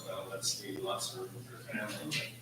Well, let's see, lots of room for family.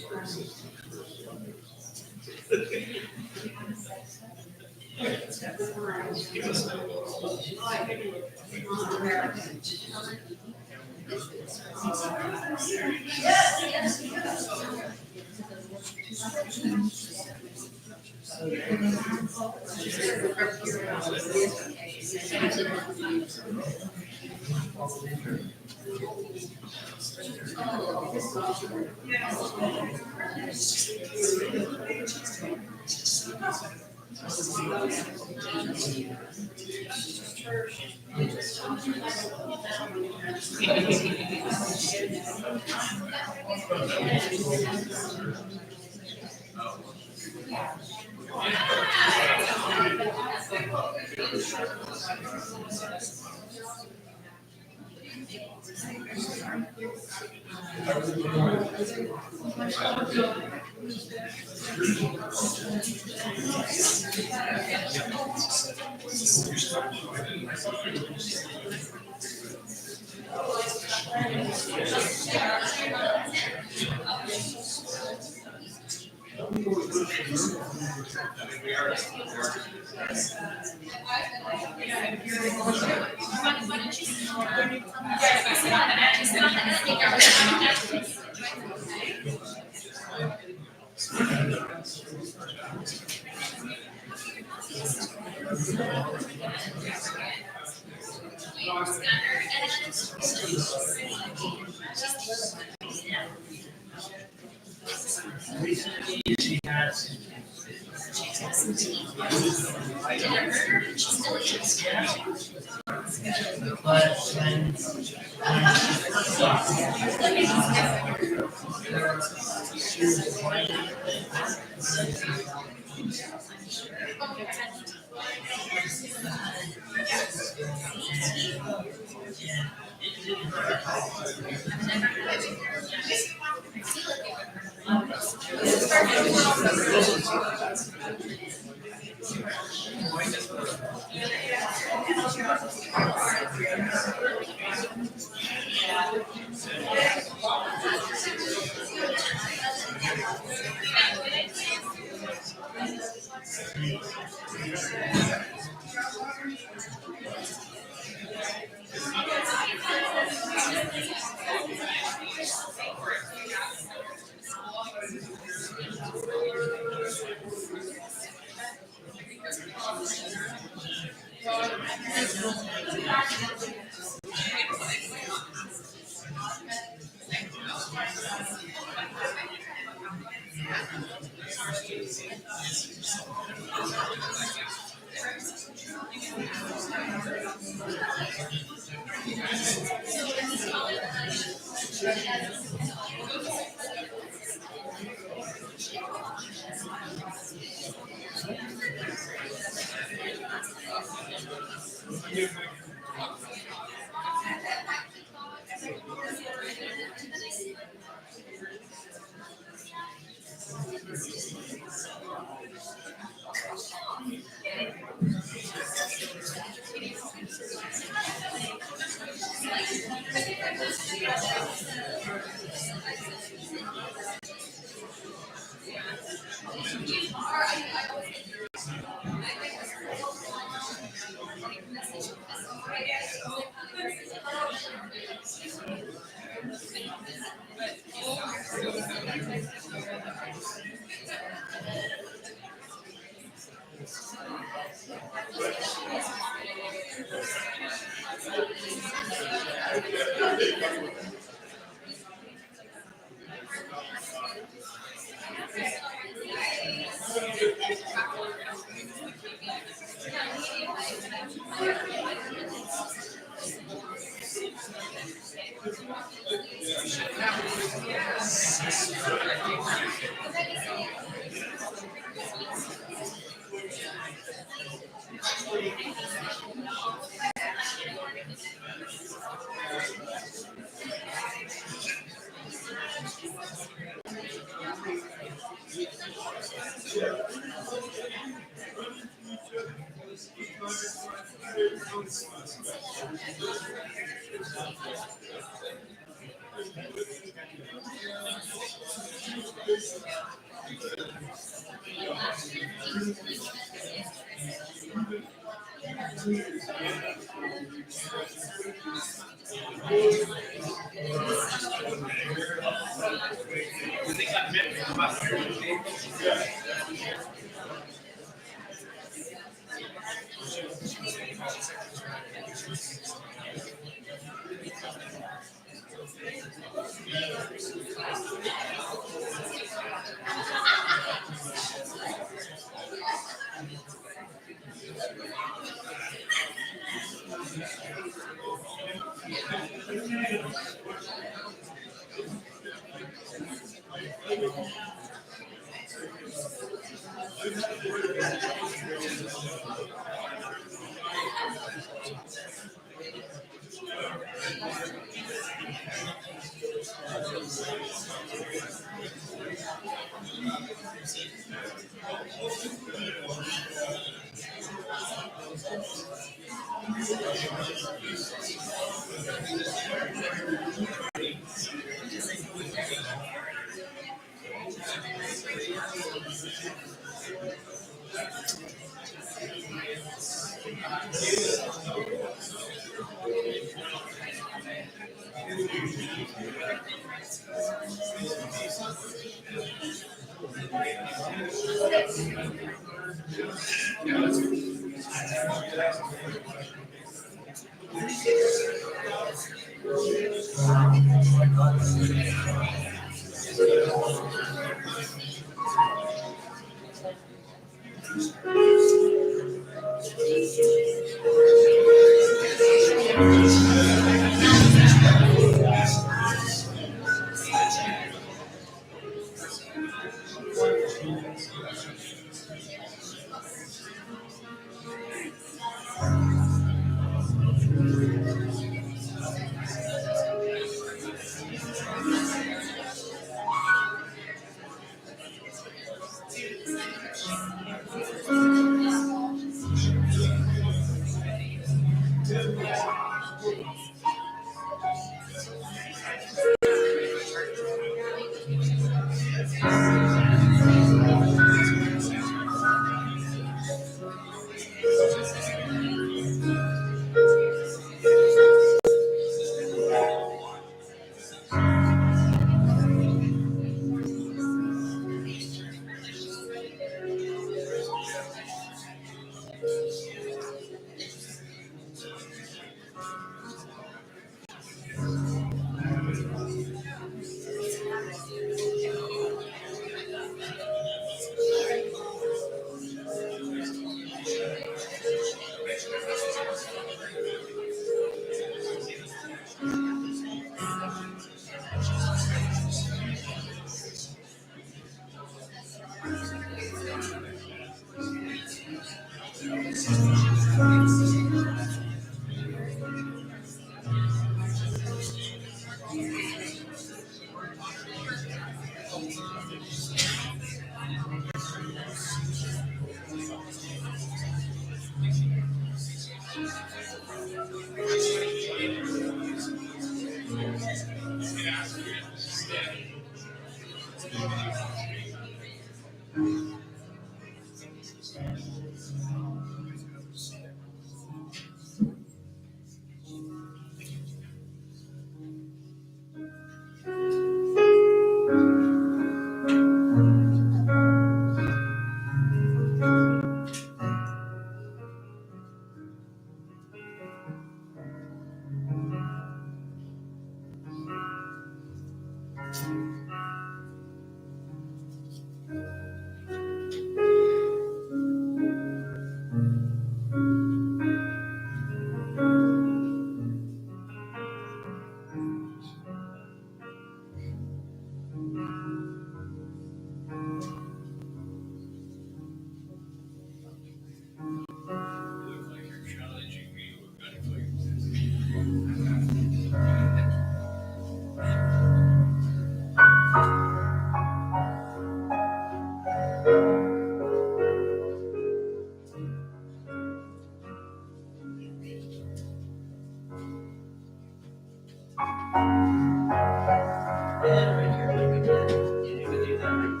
Yeah, right here, like we did. You can do that right.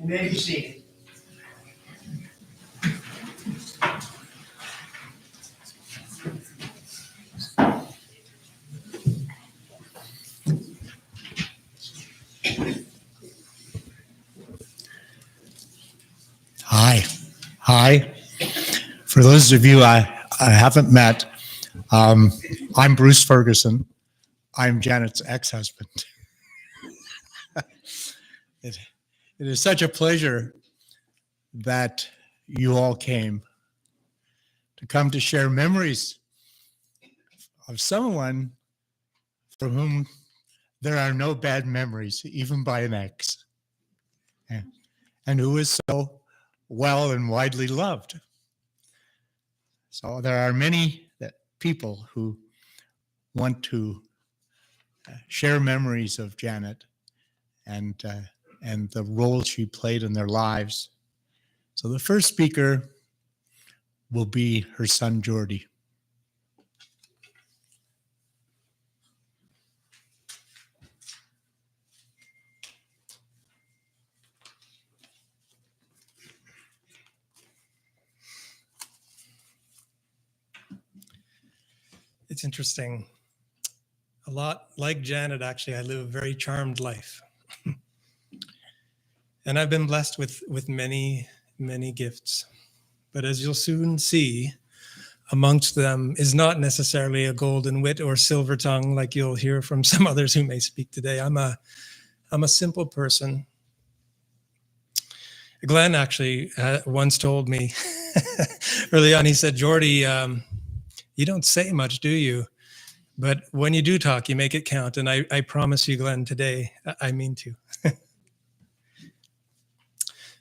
You may be seated. Hi. Hi. For those of you I haven't met, I'm Bruce Ferguson. I'm Janet's ex-husband. It is such a pleasure that you all came to share memories of someone for whom there are no bad memories, even by an ex, and who is so well and widely loved. So there are many people who want to share memories of Janet and the role she played in their lives. So the first speaker will be her son, Jordy. It's interesting. A lot like Janet, actually, I live a very charmed life. And I've been blessed with many, many gifts. But as you'll soon see, amongst them is not necessarily a golden wit or silver tongue like you'll hear from some others who may speak today. I'm a simple person. Glenn actually once told me early on, he said, Jordy, you don't say much, do you? But when you do talk, you make it count. And I promise you, Glenn, today, I mean to.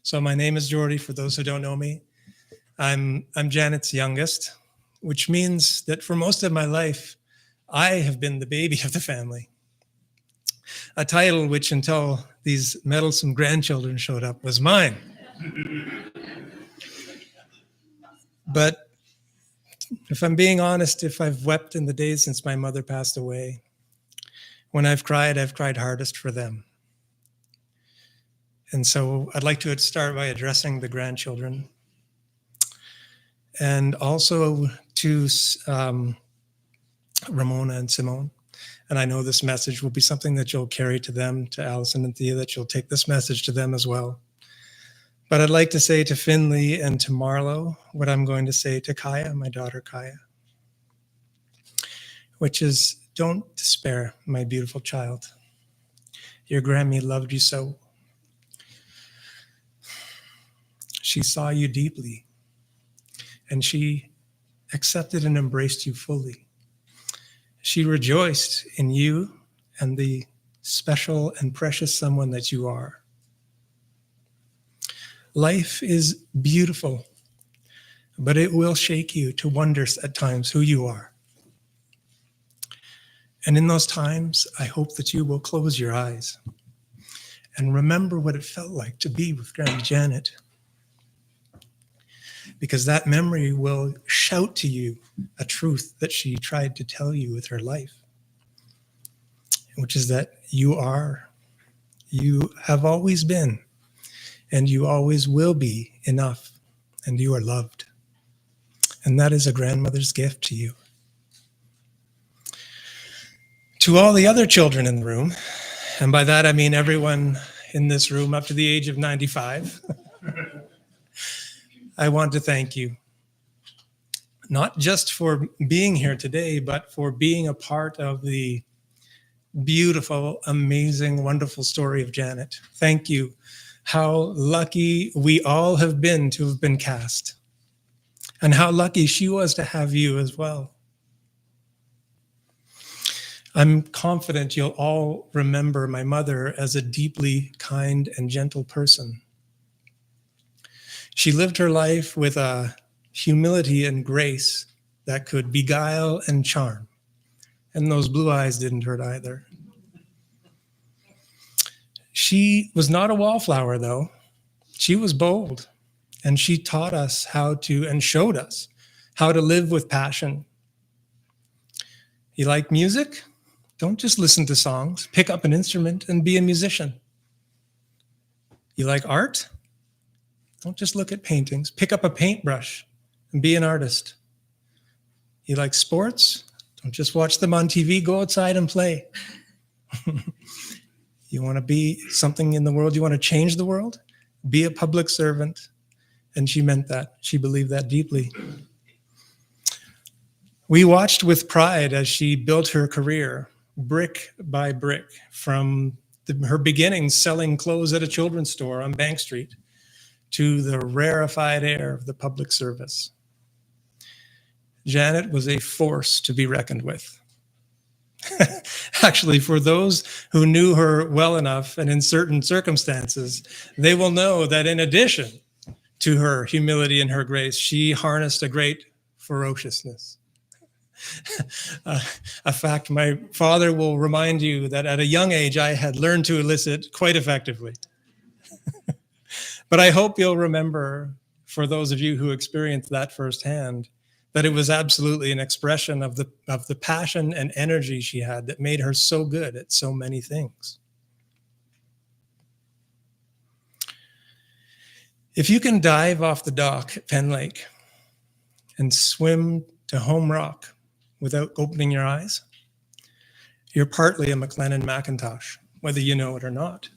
So my name is Jordy, for those who don't know me. I'm Janet's youngest, which means that for most of my life, I have been the baby of the family. A title which, until these meddlesome grandchildren showed up, was mine. But if I'm being honest, if I've wept in the days since my mother passed away, when I've cried hardest for them. And so I'd like to start by addressing the grandchildren, and also to Ramona and Simone. And I know this message will be something that you'll carry to them, to Allison and Thea, that you'll take this message to them as well. But I'd like to say to Finley and to Marlo what I'm going to say to Kaya, my daughter Kaya, which is, don't despair, my beautiful child. Your Grammy loved you so. She saw you deeply, and she accepted and embraced you fully. She rejoiced in you and the special and precious someone that you are. Life is beautiful, but it will shake you to wonder at times who you are. And in those times, I hope that you will close your eyes and remember what it felt like to be with Grandma Janet. Because that memory will shout to you a truth that she tried to tell you with her life, which is that you have always been, and you always will be enough, and you are loved. And that is a grandmother's gift to you. To all the other children in the room, and by that I mean everyone in this room up to the age of 95, I want to thank you. Not just for being here today, but for being a part of the beautiful, amazing, wonderful story of Janet. Thank you. How lucky we all have been to have been cast, and how lucky she was to have you as well. I'm confident you'll all remember my mother as a deeply kind and gentle person. She lived her life with a humility and grace that could beguile and charm. And those blue eyes didn't hurt either. She was not a wallflower, though. She was bold, and she taught us how to, and showed us how to live with passion. You like music? Don't just listen to songs. Pick up an instrument and be a musician. You like art? Don't just look at paintings. Pick up a paintbrush and be an artist. You like sports? Don't just watch them on TV. Go outside and play. You want to be something in the world? You want to change the world? Be a public servant. And she meant that. She believed that deeply. We watched with pride as she built her career, brick by brick, from her beginnings selling clothes at a children's store on Bank Street to the rarefied air of the public service. Janet was a force to be reckoned with. Actually, for those who knew her well enough and in certain circumstances, they will know that in addition to her humility and her grace, she harnessed a great ferociousness. A fact my father will remind you that at a young age I had learned to elicit quite effectively. But I hope you'll remember, for those of you who experienced that firsthand, that it was absolutely an expression of the passion and energy she had that made her so good at so many things. If you can dive off the dock at Penn Lake and swim to Home Rock without opening your eyes, you're partly a McLennan Macintosh, whether you know it or not.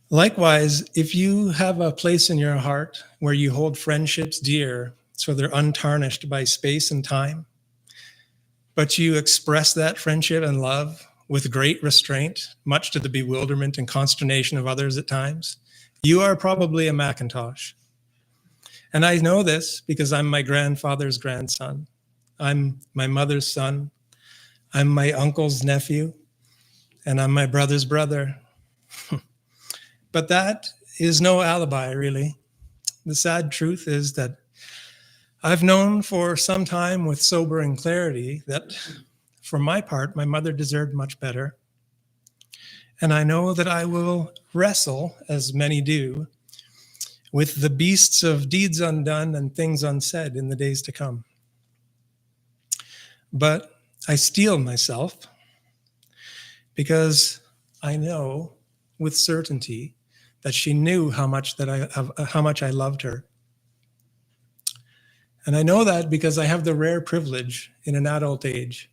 Likewise, if you have a place in your heart where you hold friendships dear, so they're untarnished by space and time, but you express that friendship and love with great restraint, much to the bewilderment and consternation of others at times, you are probably a Macintosh. And I know this because I'm my grandfather's grandson. I'm my mother's son. I'm my uncle's nephew. And I'm my brother's brother. But that is no alibi, really. The sad truth is that I've known for some time with sobering clarity that, for my part, my mother deserved much better. And I know that I will wrestle, as many do, with the beasts of deeds undone and things unsaid in the days to come. But I steel myself because I know with certainty that she knew how much I loved her. And I know that because I have the rare privilege in an adult age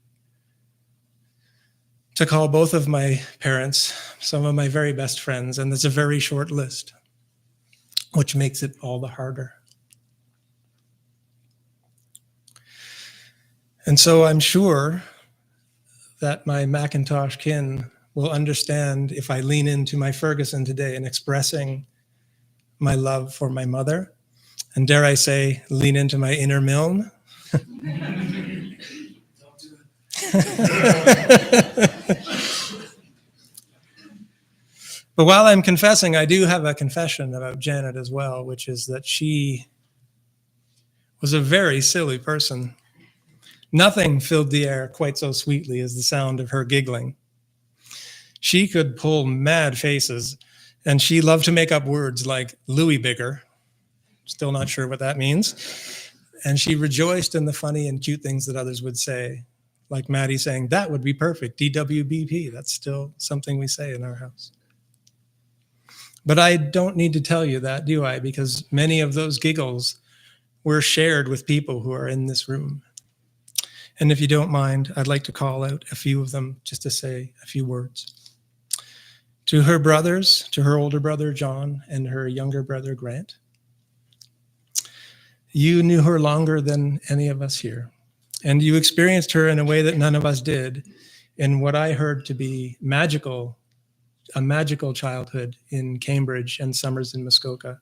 to call both of my parents some of my very best friends, and there's a very short list, which makes it all the harder. And so I'm sure that my Macintosh kin will understand if I lean into my Ferguson today in expressing my love for my mother, and dare I say, lean into my inner Milne. But while I'm confessing, I do have a confession about Janet as well, which is that she was a very silly person. Nothing filled the air quite so sweetly as the sound of her giggling. She could pull mad faces, and she loved to make up words like Louis Bigger. Still not sure what that means. And she rejoiced in the funny and cute things that others would say, like Maddie saying, that would be perfect, DWBP. That's still something we say in our house. But I don't need to tell you that, do I? Because many of those giggles were shared with people who are in this room. And if you don't mind, I'd like to call out a few of them just to say a few words. To her brothers, to her older brother, John, and her younger brother, Grant. You knew her longer than any of us here, and you experienced her in a way that none of us did, in what I heard to be a magical childhood in Cambridge and summers in Muskoka.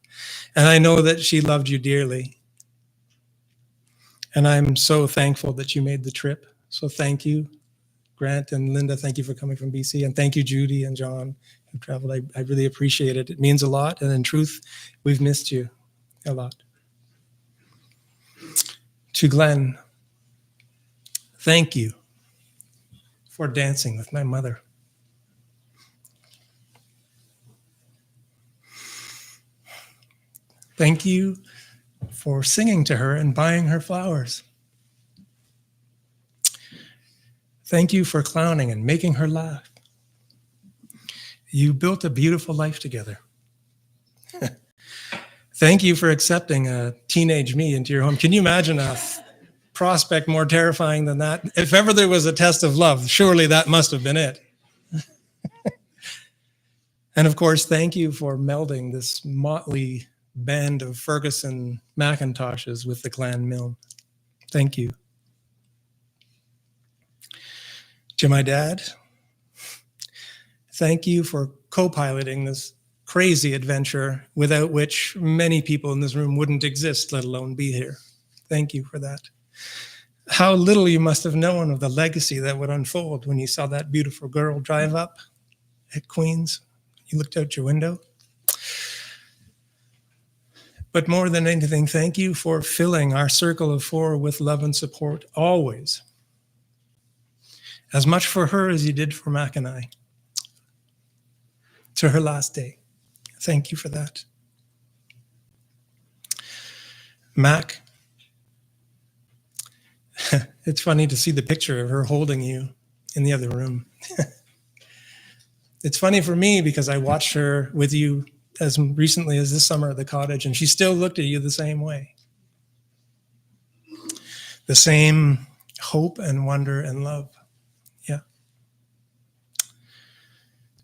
And I know that she loved you dearly. And I'm so thankful that you made the trip. So thank you, Grant and Linda. Thank you for coming from BC. And thank you, Judy and John, who traveled. I really appreciate it. It means a lot. And in truth, we've missed you a lot. To Glenn, thank you for dancing with my mother. Thank you for singing to her and buying her flowers. Thank you for clowning and making her laugh. You built a beautiful life together. Thank you for accepting a teenage me into your home. Can you imagine a prospect more terrifying than that? If ever there was a test of love, surely that must have been it. And of course, thank you for melding this motley band of Ferguson Macintoshes with the clan Milne. Thank you. To my dad, thank you for co-piloting this crazy adventure without which many people in this room wouldn't exist, let alone be here. Thank you for that. How little you must have known of the legacy that would unfold when you saw that beautiful girl drive up at Queens. You looked out your window. But more than anything, thank you for filling our circle of four with love and support always. As much for her as you did for Mac and I. To her last day. Thank you for that. Mac, it's funny to see the picture of her holding you in the other room. It's funny for me because I watched her with you as recently as this summer at the cottage, and she still looked at you the same way. The same hope and wonder and love. Yeah.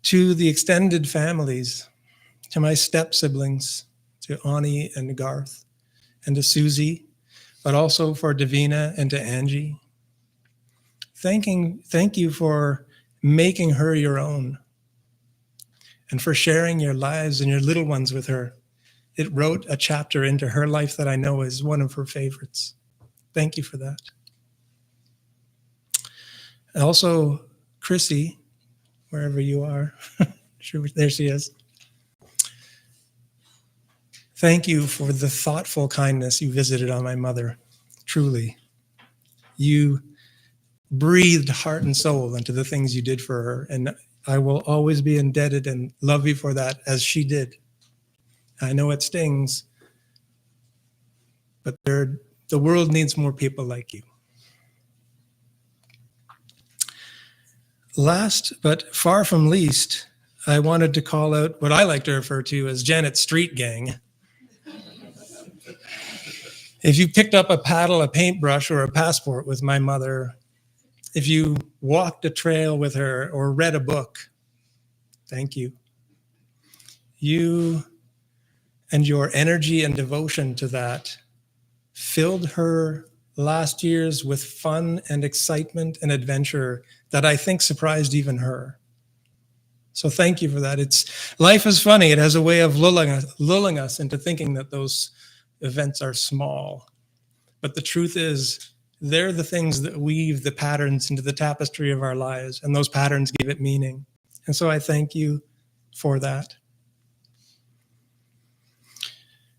To the extended families, to my step siblings, to Ani and Garth, and to Susie, but also for Davina and to Angie. Thank you for making her your own and for sharing your lives and your little ones with her. It wrote a chapter into her life that I know is one of her favorites. Thank you for that. Also, Chrissy, wherever you are, sure, there she is. Thank you for the thoughtful kindness you visited on my mother. Truly, you breathed heart and soul into the things you did for her, and I will always be indebted and love you for that, as she did. I know it stings, but the world needs more people like you. Last, but far from least, I wanted to call out what I like to refer to as Janet's street gang. If you picked up a paddle, a paintbrush, or a passport with my mother, if you walked a trail with her or read a book, thank you. You and your energy and devotion to that filled her last years with fun and excitement and adventure that I think surprised even her. So thank you for that. Life is funny. It has a way of lulling us into thinking that those events are small. But the truth is, they're the things that weave the patterns into the tapestry of our lives, and those patterns give it meaning. And so I thank you for that.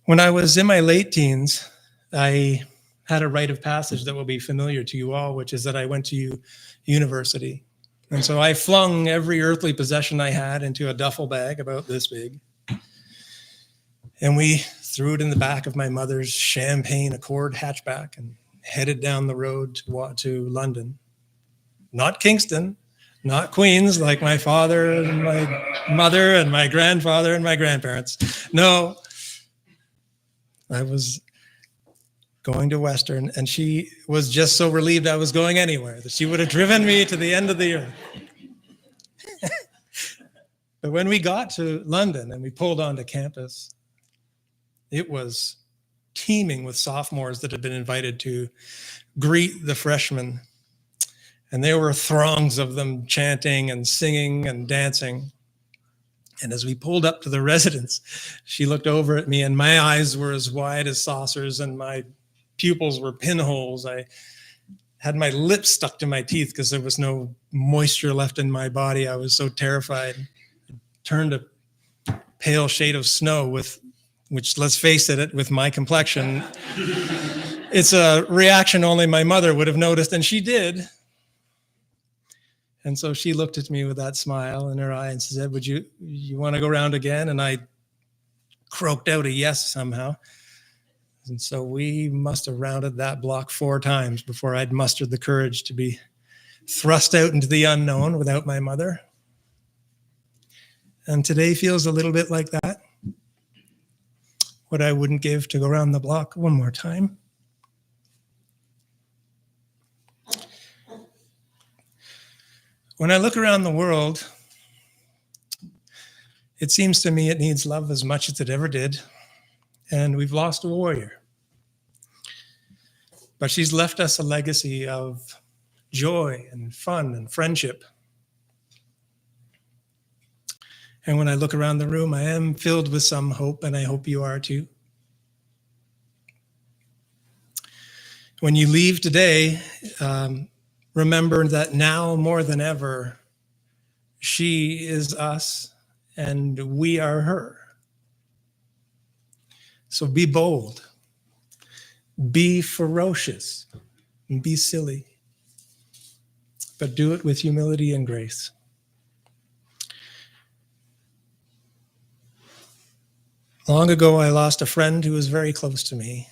When I was in my late teens, I had a rite of passage that will be familiar to you all, which is that I went to university. And so I flung every earthly possession I had into a duffel bag about this big. And we threw it in the back of my mother's champagne Accord hatchback and headed down the road to London. Not Kingston, not Queens, like my father and my mother and my grandfather and my grandparents. No, I was going to Western, and she was just so relieved I was going anywhere that she would have driven me to the end of the earth. But when we got to London and we pulled onto campus, it was teeming with sophomores that had been invited to greet the freshmen. And there were throngs of them chanting and singing and dancing. And as we pulled up to the residence, she looked over at me, and my eyes were as wide as saucers and my pupils were pinholes. I had my lips stuck to my teeth because there was no moisture left in my body. I was so terrified. It turned a pale shade of snow which, let's face it, with my complexion, it's a reaction only my mother would have noticed, and she did. And so she looked at me with that smile in her eye and said, "Would you want to go round again?" And I croaked out a yes somehow. And so we must have rounded that block 4 times before I'd mustered the courage to be thrust out into the unknown without my mother. And today feels a little bit like that. What I wouldn't give to go around the block one more time. When I look around the world, it seems to me it needs love as much as it ever did. And we've lost a warrior. But she's left us a legacy of joy and fun and friendship. And when I look around the room, I am filled with some hope, and I hope you are too. When you leave today, remember that now more than ever, she is us and we are her. So be bold, be ferocious, and be silly, but do it with humility and grace. Long ago, I lost a friend who was very close to me.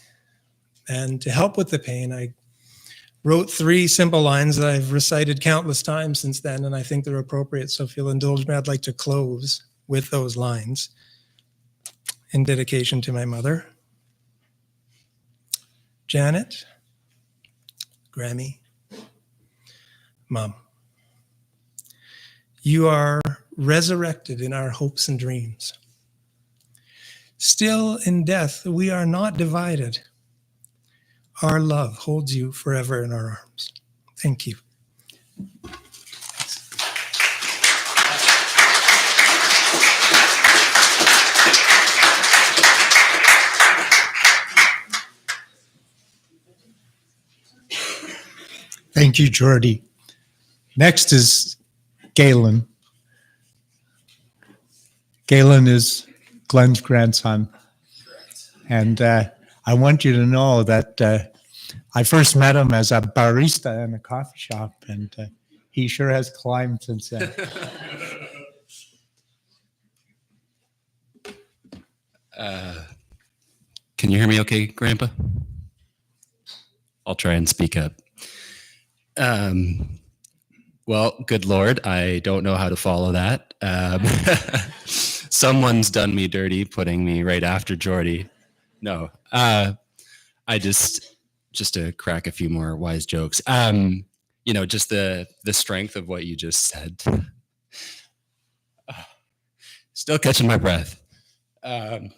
And to help with the pain, I wrote 3 simple lines that I've recited countless times since then, and I think they're appropriate. So if you'll indulge me, I'd like to close with those lines in dedication to my mother. Janet, Grammy, Mom, you are resurrected in our hopes and dreams. Still in death, we are not divided. Our love holds you forever in our arms. Thank you. Thank you, Jordy. Next is Galen. Galen is Glenn's grandson. And I want you to know that I first met him as a barista in a coffee shop, and he sure has climbed since then. Can you hear me okay, Grandpa? I'll try and speak up. Well, good Lord, I don't know how to follow that. Someone's done me dirty, putting me right after Jordy. No, I just to crack a few more wise jokes. Just the strength of what you just said. Still catching my breath. I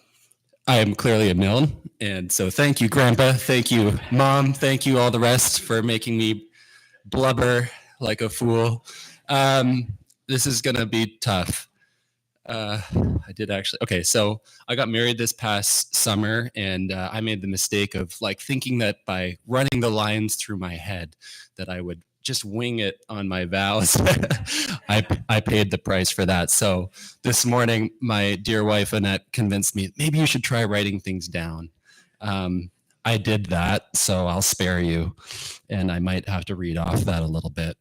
am clearly a Milne, and so thank you, Grandpa. Thank you, Mom. Thank you, all the rest, for making me blubber like a fool. This is gonna be tough. I did actually. Okay, so I got married this past summer, and I made the mistake of thinking that by running the lines through my head, that I would just wing it on my vows. I paid the price for that. So this morning, my dear wife Annette convinced me maybe you should try writing things down. I did that, so I'll spare you, and I might have to read off that a little bit.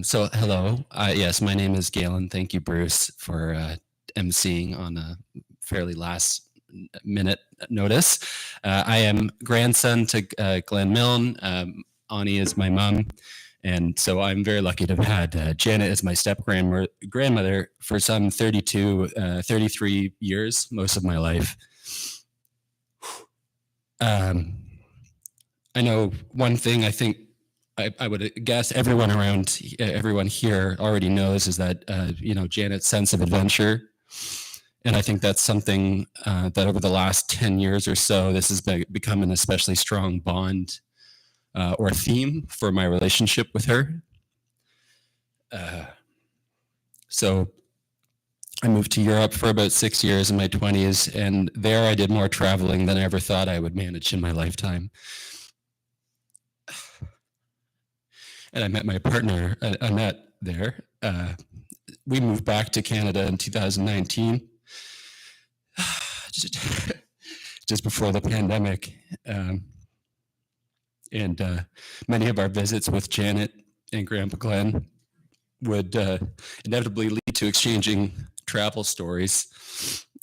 So hello. Yes, my name is Galen. Thank you, Bruce, for emceeing on a fairly last minute notice. I am grandson to Glenn Milne. Ani is my mom. And so I'm very lucky to have had Janet as my step grandmother for some 33 years, most of my life. I know one thing I think I would guess everyone here already knows is that, Janet's sense of adventure. And I think that's something that over the last 10 years or so, this has become an especially strong bond or theme for my relationship with her. So I moved to Europe for about 6 years in my 20s, and there I did more traveling than I ever thought I would manage in my lifetime. And I met my partner, Annette, there. We moved back to Canada in 2019, just before the pandemic. And many of our visits with Janet and Grandpa Glenn would inevitably lead to exchanging travel stories.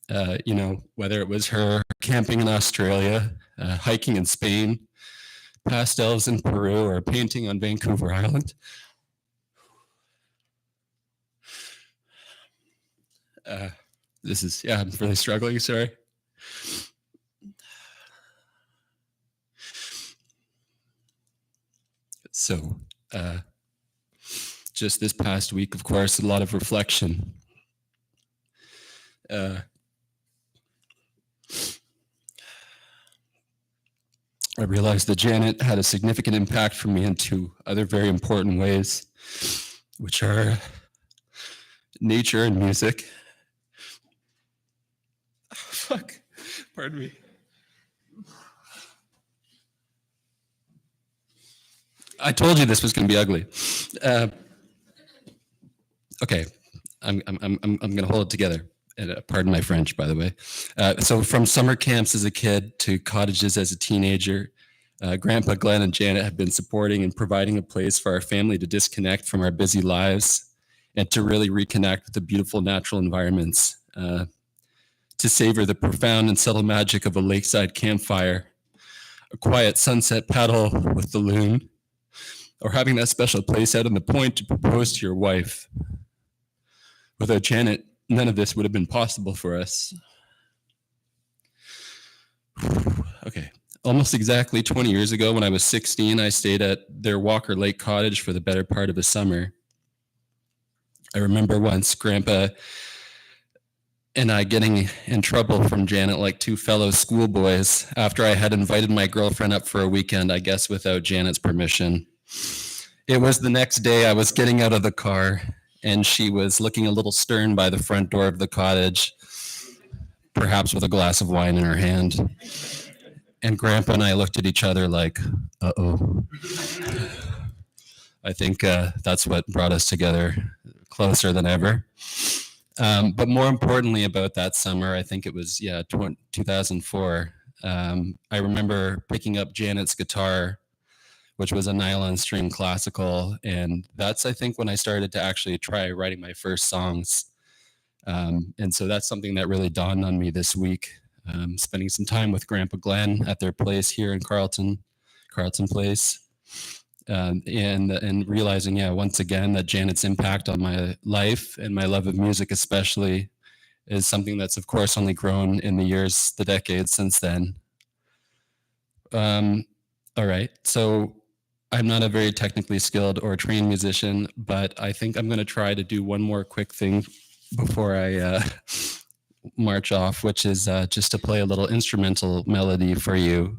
Whether it was her camping in Australia, hiking in Spain, pastels in Peru, or painting on Vancouver Island. I'm really struggling, sorry. So, just this past week, of course, a lot of reflection. I realized that Janet had a significant impact for me in two other very important ways, which are nature and music. Fuck, pardon me. I told you this was going to be ugly. Okay, I'm going to hold it together. And, pardon my French, by the way. So from summer camps as a kid to cottages as a teenager, Grandpa Glenn and Janet have been supporting and providing a place for our family to disconnect from our busy lives and to really reconnect with the beautiful natural environments, to savor the profound and subtle magic of a lakeside campfire, a quiet sunset paddle with the loon, or having that special place out on the point to propose to your wife. Without Janet, none of this would have been possible for us. Okay. Almost exactly 20 years ago, when I was 16, I stayed at their Walker Lake cottage for the better part of a summer. I remember once Grandpa and I getting in trouble from Janet like two fellow schoolboys after I had invited my girlfriend up for a weekend, I guess without Janet's permission. It was the next day. I was getting out of the car, and she was looking a little stern by the front door of the cottage, perhaps with a glass of wine in her hand. And Grandpa and I looked at each other like, uh-oh. I think that's what brought us together closer than ever. But more importantly about that summer, I think it was, 2004. I remember picking up Janet's guitar, which was a nylon string classical. And that's, I think, when I started to actually try writing my first songs. And so that's something that really dawned on me this week. Spending some time with Grandpa Glenn at their place here in Carleton Place, and realizing, once again, that Janet's impact on my life and my love of music especially is something that's, of course, only grown in the decades since then. All right, so I'm not a very technically skilled or trained musician, but I think I'm going to try to do one more quick thing before I march off, which is just to play a little instrumental melody for you.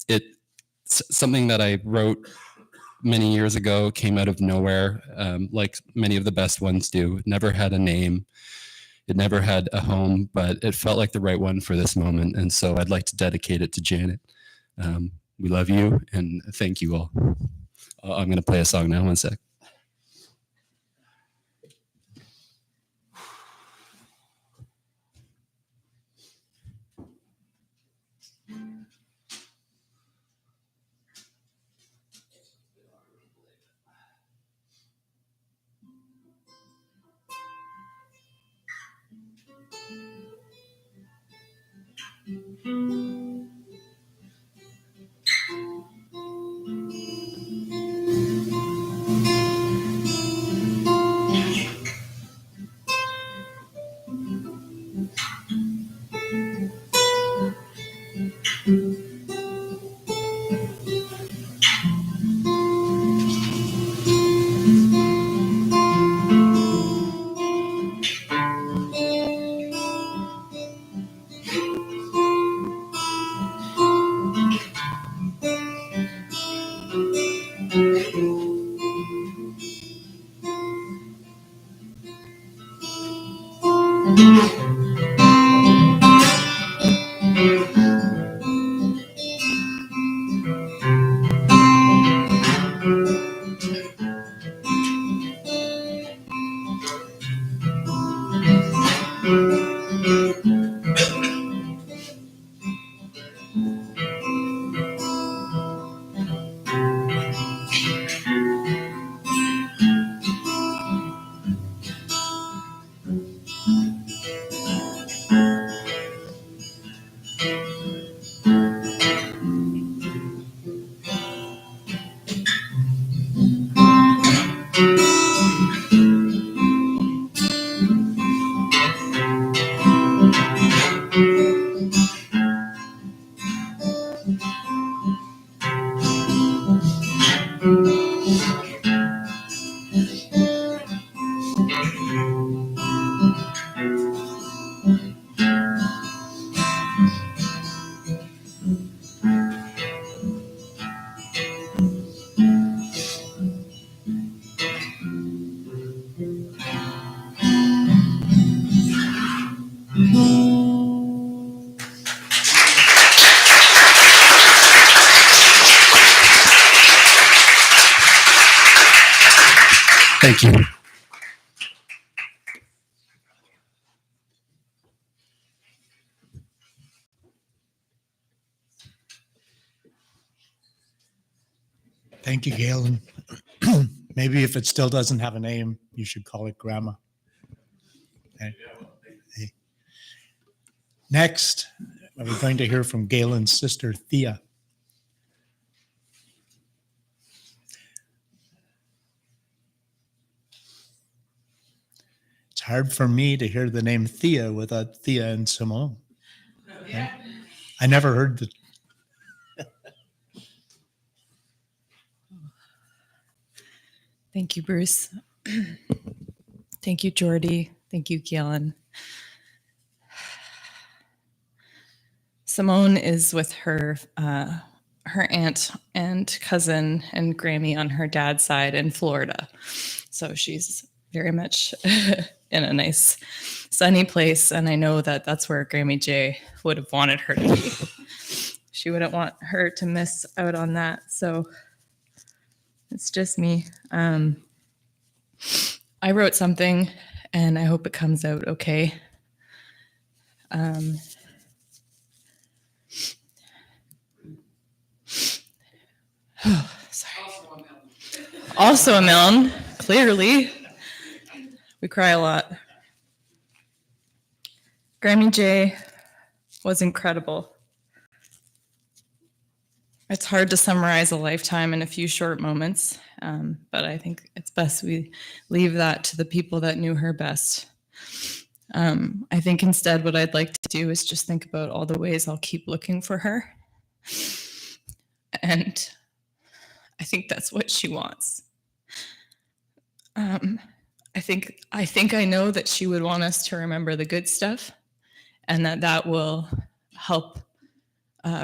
It's something that I wrote many years ago, came out of nowhere, like many of the best ones do. It never had a name. It never had a home, but it felt like the right one for this moment. And so I'd like to dedicate it to Janet. We love you, and thank you all. I'm going to play a song now. One sec. Thank you. Thank you, Galen. Maybe if it still doesn't have a name, you should call it Grandma. Okay. Hey. Next, we're going to hear from Galen's sister, Thea. It's hard for me to hear the name Thea without Thea and Simone. Okay? I never heard the. Thank you, Bruce. Thank you, Jordy. Thank you, Galen. Simone is with her aunt and cousin and Grammy on her dad's side in Florida. So she's very much in a nice sunny place. And I know that that's where Grammy J would have wanted her to be. She wouldn't want her to miss out on that. So it's just me. I wrote something and I hope it comes out okay. Sorry. Also a Milne, clearly. We cry a lot. Grammy J was incredible. It's hard to summarize a lifetime in a few short moments, but I think it's best we leave that to the people that knew her best. I think instead what I'd like to do is just think about all the ways I'll keep looking for her. And I think that's what she wants. I think I know that she would want us to remember the good stuff, and that will help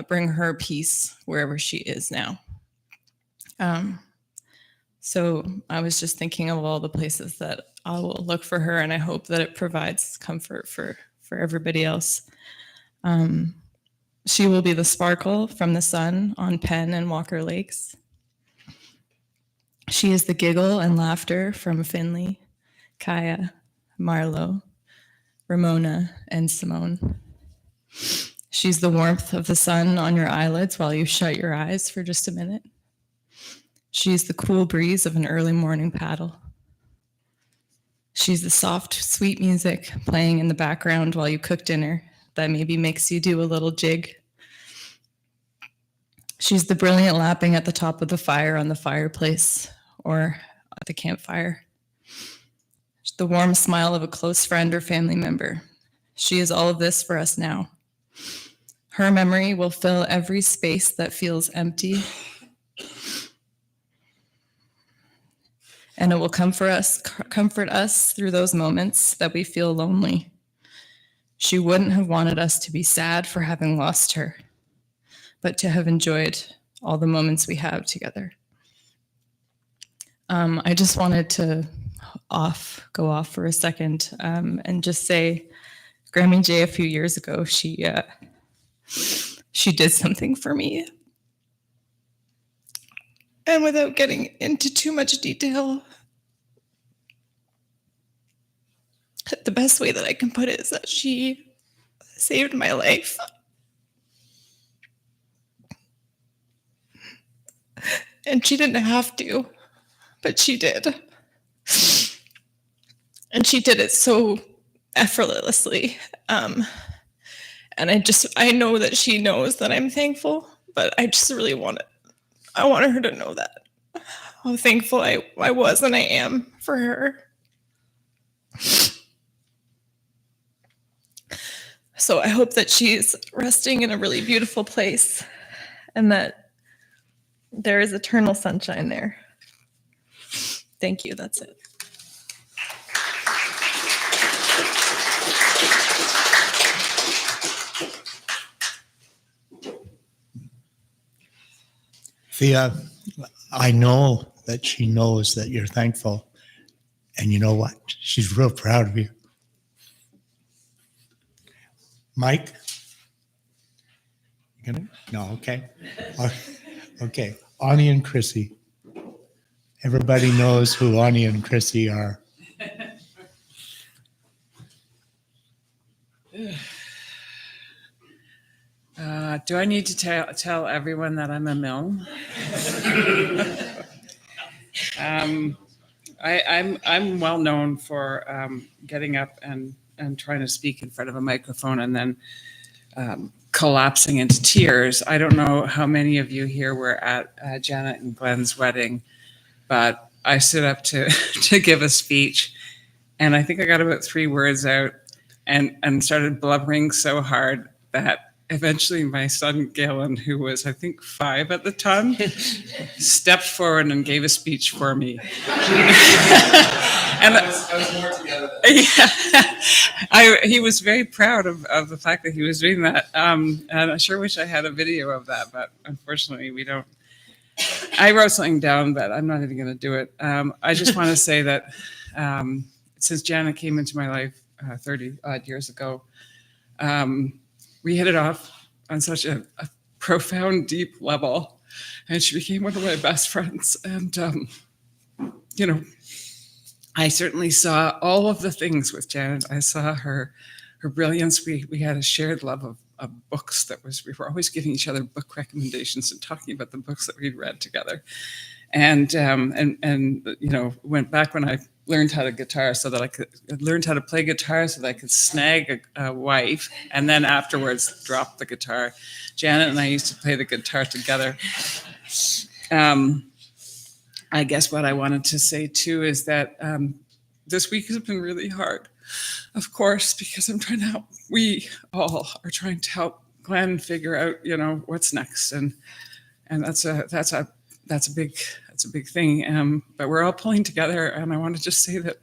bring her peace wherever she is now. So I was just thinking of all the places that I will look for her, and I hope that it provides comfort for everybody else. She will be the sparkle from the sun on Penn and Walker Lakes. She is the giggle and laughter from Finley, Kaya, Marlo, Ramona, and Simone. She's the warmth of the sun on your eyelids while you shut your eyes for just a minute. She's the cool breeze of an early morning paddle. She's the soft, sweet music playing in the background while you cook dinner that maybe makes you do a little jig. She's the brilliant lapping at the top of the fire on the fireplace or at the campfire. She's the warm smile of a close friend or family member. She is all of this for us now. Her memory will fill every space that feels empty, and it will comfort us through those moments that we feel lonely. She wouldn't have wanted us to be sad for having lost her, but to have enjoyed all the moments we have together. I just wanted to go off for a second, and just say, Grammy J, a few years ago, she did something for me. And without getting into too much detail, the best way that I can put it is that she saved my life. And she didn't have to, but she did. And she did it so effortlessly. And I know that she knows that I'm thankful, but I just really I wanted her to know that, how thankful I was and I am for her. So I hope that she's resting in a really beautiful place and that there is eternal sunshine there. Thank you. That's it. Thea, I know that she knows that you're thankful. And you know what? She's real proud of you. Mike? You gonna? No, okay. Okay. Ani and Chrissy. Everybody knows who Ani and Chrissy are. Do I need to tell everyone that I'm a Milne? I'm well known for getting up and trying to speak in front of a microphone and then collapsing into tears. I don't know how many of you here were at Janet and Glenn's wedding, but I stood up to give a speech, and I think I got about 3 words out and started blubbering so hard that eventually my son Galen, who was I think 5 at the time, stepped forward and gave a speech for me. And I was more together than yeah, he was very proud of the fact that he was doing that. And I sure wish I had a video of that, but unfortunately we don't. I wrote something down, but I'm not even going to do it. I just want to say that since Janet came into my life 30 odd years ago, we hit it off on such a profound, deep level, and she became one of my best friends. And, you know, I certainly saw all of the things with Janet. I saw her brilliance. We had a shared love of books we were always giving each other book recommendations and talking about the books that we'd read together. And you know, went back when I learned how to guitar so that I could learned how to play guitar so that I could snag a wife, and then afterwards drop the guitar. Janet and I used to play the guitar together. I guess what I wanted to say too is that this week has been really hard, of course, because we all are trying to help Glenn figure out, you know, what's next. And that's a big thing. But we're all pulling together. And I want to just say that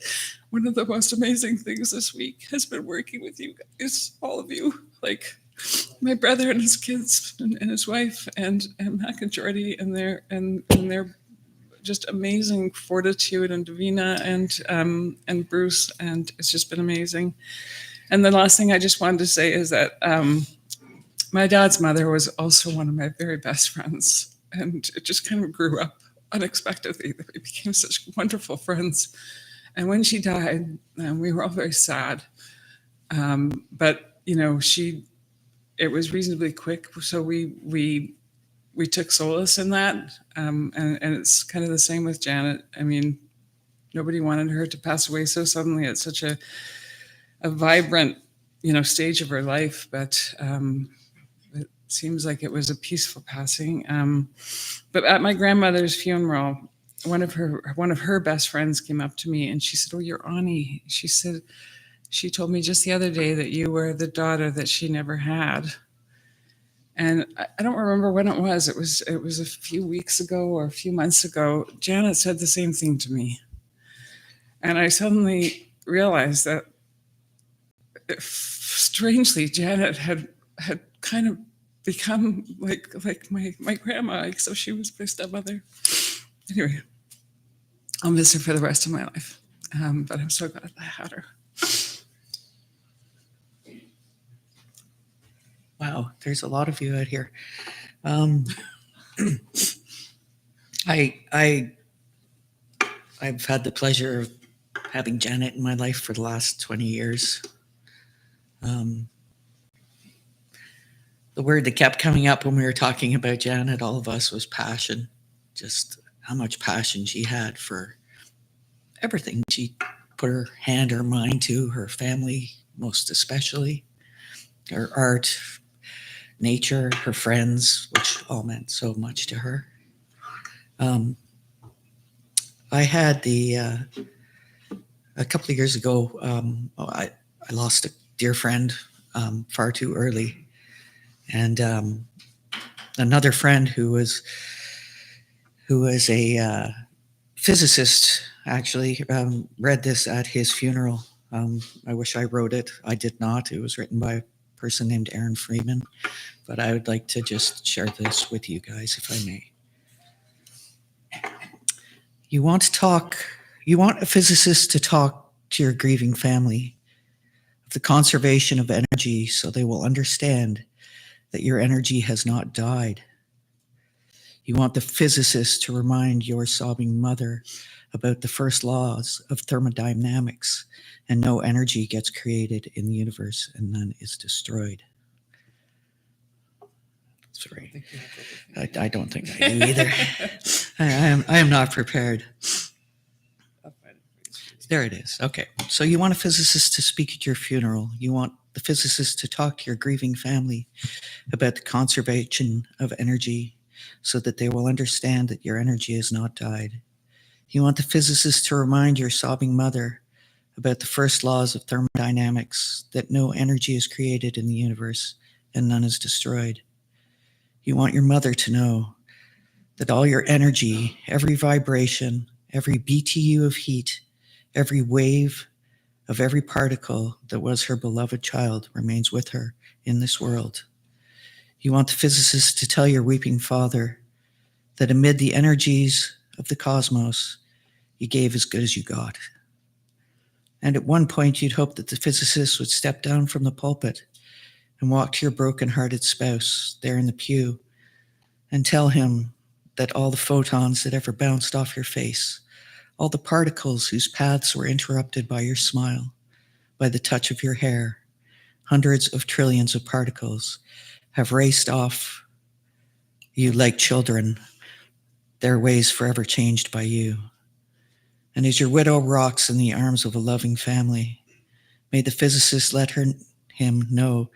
one of the most amazing things this week has been working with you guys, all of you, like my brother and his kids and his wife and Mac and Jordy and their just amazing fortitude, and Davina and Bruce, and it's just been amazing. And the last thing I just wanted to say is that my dad's mother was also one of my very best friends, and it just kind of grew up unexpectedly that we became such wonderful friends. And when she died, we were all very sad. But you know, it was reasonably quick, so we took solace in that, and it's kind of the same with Janet. I mean, nobody wanted her to pass away so suddenly at such a vibrant, you know, stage of her life, but it seems like it was a peaceful passing. But at my grandmother's funeral, one of her best friends came up to me and she said, "Oh, you're Ani." She said, "She told me just the other day that you were the daughter that she never had." And I don't remember when it was. It was a few weeks ago or a few months ago. Janet said the same thing to me. And I suddenly realized that strangely, Janet had kind of become like my grandma, so she was my stepmother. Anyway, I'll miss her for the rest of my life. But I'm so glad I had her. Wow, there's a lot of you out here. I've had the pleasure of having Janet in my life for the last 20 years. The word that kept coming up when we were talking about Janet, all of us, was passion. Just how much passion she had for everything. She put her hand, her mind to, her family, most especially, her art, nature, her friends, which all meant so much to her. I had a couple of years ago, I lost a dear friend far too early. And another friend who was a physicist actually read this at his funeral. I wish I wrote it. I did not. It was written by a person named Aaron Freeman. But I would like to just share this with you guys, if I may. You want a physicist to talk to your grieving family of the conservation of energy so they will understand that your energy has not died. You want the physicist to remind your sobbing mother about the first laws of thermodynamics, and no energy gets created in the universe and none is destroyed. Sorry, I don't think I do either. I am not prepared. There it is. Okay. So you want a physicist to speak at your funeral. You want the physicist to talk to your grieving family about the conservation of energy so that they will understand that your energy has not died. You want the physicist to remind your sobbing mother about the first laws of thermodynamics, that no energy is created in the universe and none is destroyed. You want your mother to know that all your energy, every vibration, every BTU of heat, every wave of every particle that was her beloved child remains with her in this world. You want the physicist to tell your weeping father that amid the energies of the cosmos, you gave as good as you got. And at one point, you'd hope that the physicist would step down from the pulpit and walk to your broken-hearted spouse there in the pew and tell him that all the photons that ever bounced off your face, all the particles whose paths were interrupted by your smile, by the touch of your hair, hundreds of trillions of particles have raced off you like children, their ways forever changed by you. And as your widow rocks in the arms of a loving family, may the physicist let him know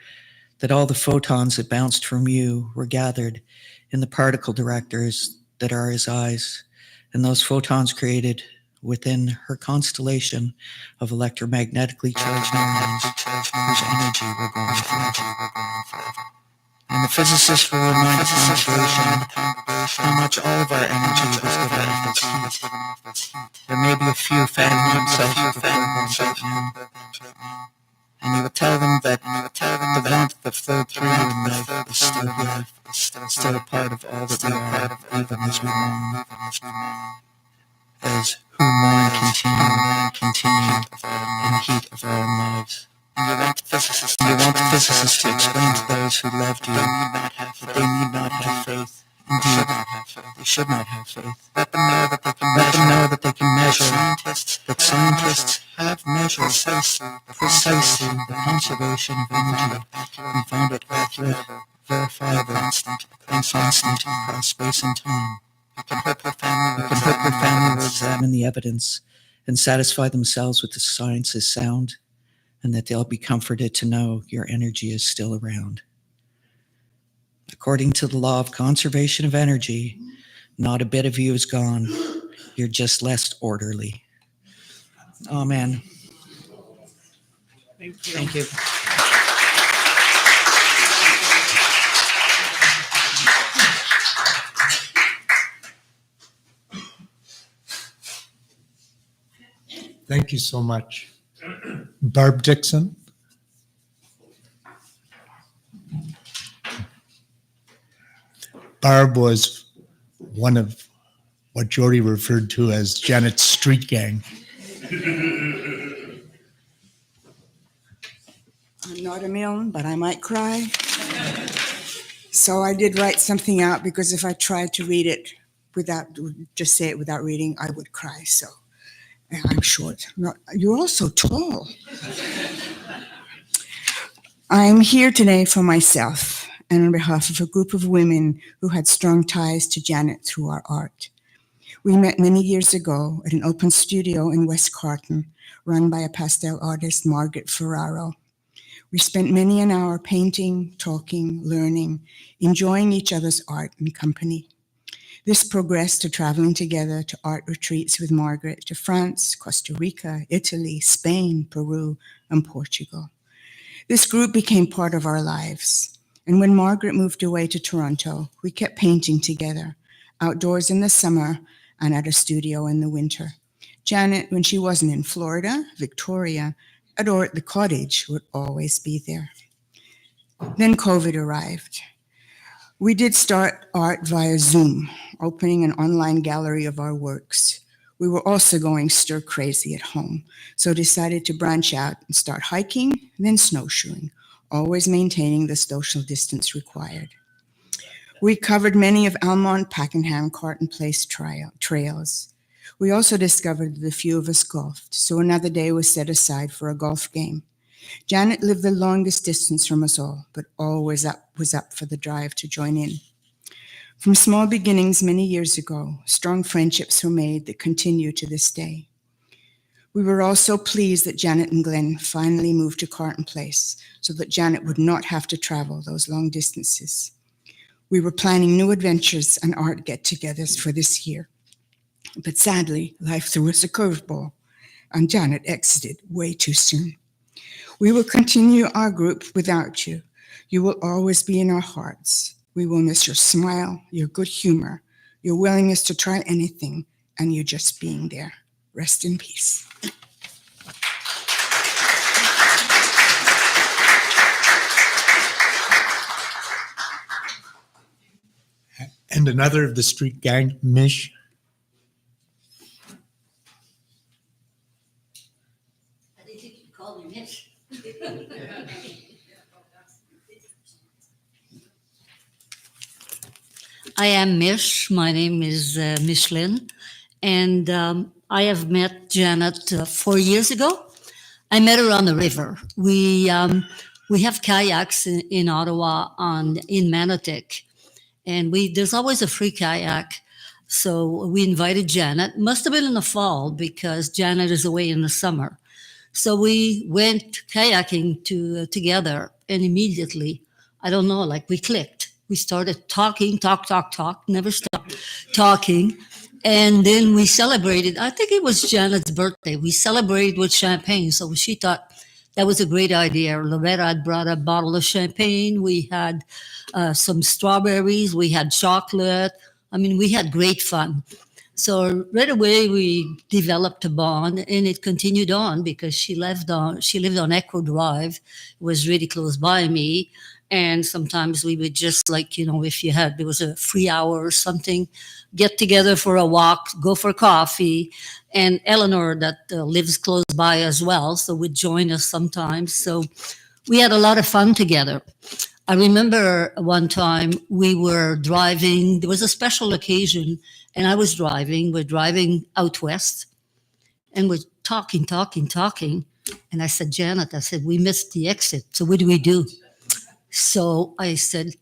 that all the photons that bounced from you were gathered in the particle directors that are his eyes, and those photons created within her constellation of electromagnetically charged neurons whose energy will go on forever. And the physicist will remind the congregation how much all of our energy was given off as heat. There may be a few fanning themselves with the hormones right now. And you will tell them that the warmth that flowed through you in life is still here, still a part of all that we are, even as we mourn. As who mourn continue in the heat of our own lives. And you want the physicist to explain to those who loved you that they need not have faith. Indeed, they should not have faith. Let them know that they can measure, that scientists have measured precisely the conservation of energy and found it accurate, verifiable, and constant across space and time. You can hope your family will examine the evidence and satisfy themselves with the science is sound, and that they'll be comforted to know your energy is still around. According to the law of conservation of energy, not a bit of you is gone. You're just less orderly. Amen. Thank you. Thank you. Thank you so much. Barb Dixon. Barb was one of what Jordy referred to as Janet's street gang. I'm not a Milne, but I might cry. So I did write something out because if I tried to read it without, just say it without reading, I would cry. So I'm short. You're all so tall. I'm here today for myself and on behalf of a group of women who had strong ties to Janet through our art. We met many years ago at an open studio in West Carton, run by a pastel artist, Margaret Ferraro. We spent many an hour painting, talking, learning, enjoying each other's art and company. This progressed to traveling together to art retreats with Margaret to France, Costa Rica, Italy, Spain, Peru, and Portugal. This group became part of our lives. And when Margaret moved away to Toronto, we kept painting together, outdoors in the summer and at a studio in the winter. Janet, when she wasn't in Florida, Victoria, or at the cottage, would always be there. Then COVID arrived. We did start art via Zoom, opening an online gallery of our works. We were also going stir crazy at home, so decided to branch out and start hiking, then snowshoeing, always maintaining the social distance required. We covered many of Almont, Pakenham, Carton Place trails. We also discovered that a few of us golfed, so another day was set aside for a golf game. Janet lived the longest distance from us all, but always was up for the drive to join in. From small beginnings many years ago, strong friendships were made that continue to this day. We were also pleased that Janet and Glenn finally moved to Carton Place so that Janet would not have to travel those long distances. We were planning new adventures and art get-togethers for this year. But sadly, life threw us a curveball, and Janet exited way too soon. We will continue our group without you. You will always be in our hearts. We will miss your smile, your good humor, your willingness to try anything, and you just being there. Rest in peace. And another of the street gang, Mish. I didn't think you'd call me Mitch. I am Mish. My name is Micheline, and I have met Janet 4 years ago. I met her on the river. We have kayaks in Ottawa in Manotick, and there's always a free kayak. So we invited Janet. Must have been in the fall because Janet is away in the summer. So we went kayaking together, and immediately, I don't know, like we clicked. We started talking, talk, never stopped talking. And then we celebrated, I think it was Janet's birthday. We celebrated with champagne. So she thought that was a great idea. Loretta had brought a bottle of champagne. We had some strawberries. We had chocolate. I mean, we had great fun. So right away we developed a bond, and it continued on because she lived on Echo Drive. It was really close by me. And sometimes we would just if there was a free hour or something, get together for a walk, go for coffee. And Eleanor that lives close by as well, so would join us sometimes. So we had a lot of fun together. I remember one time we were driving, there was a special occasion, and I was driving, we're driving out west, and we're talking. And I said, Janet, we missed the exit, so what do we do? So I said,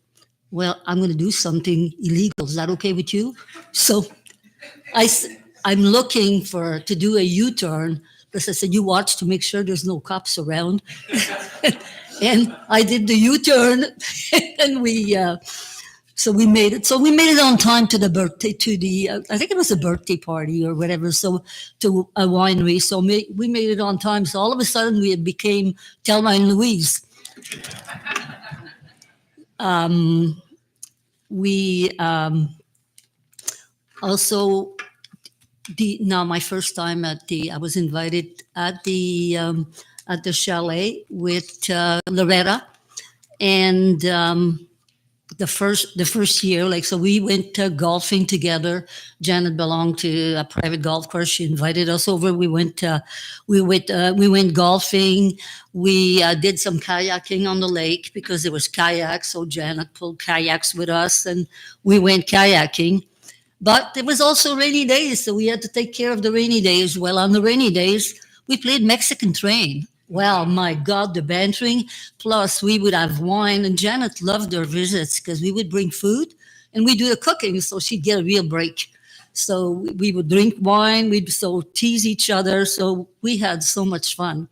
well, I'm going to do something illegal. Is that okay with you? So I'm looking to do a U-turn. Because I said, you watch to make sure there's no cops around. And I did the U-turn, and we made it. So we made it on time to the birthday, I think it was a birthday party or whatever, so to a winery. So we made it on time. So all of a sudden we became Thelma and Louise. We also my first time I was invited at the chalet with Loretta, and the first year. Like, so we went golfing together. Janet belonged to a private golf course. She invited us over. We went golfing. We did some kayaking on the lake because there was kayaks. So Janet pulled kayaks with us, and we went kayaking. But there was also rainy days, so we had to take care of the rainy days. Well, on the rainy days, we played Mexican Train. Well, my God, the bantering. Plus, we would have wine, and Janet loved our visits because we would bring food and we do the cooking, so she'd get a real break. So we would drink wine, we'd so tease each other. So we had so much fun.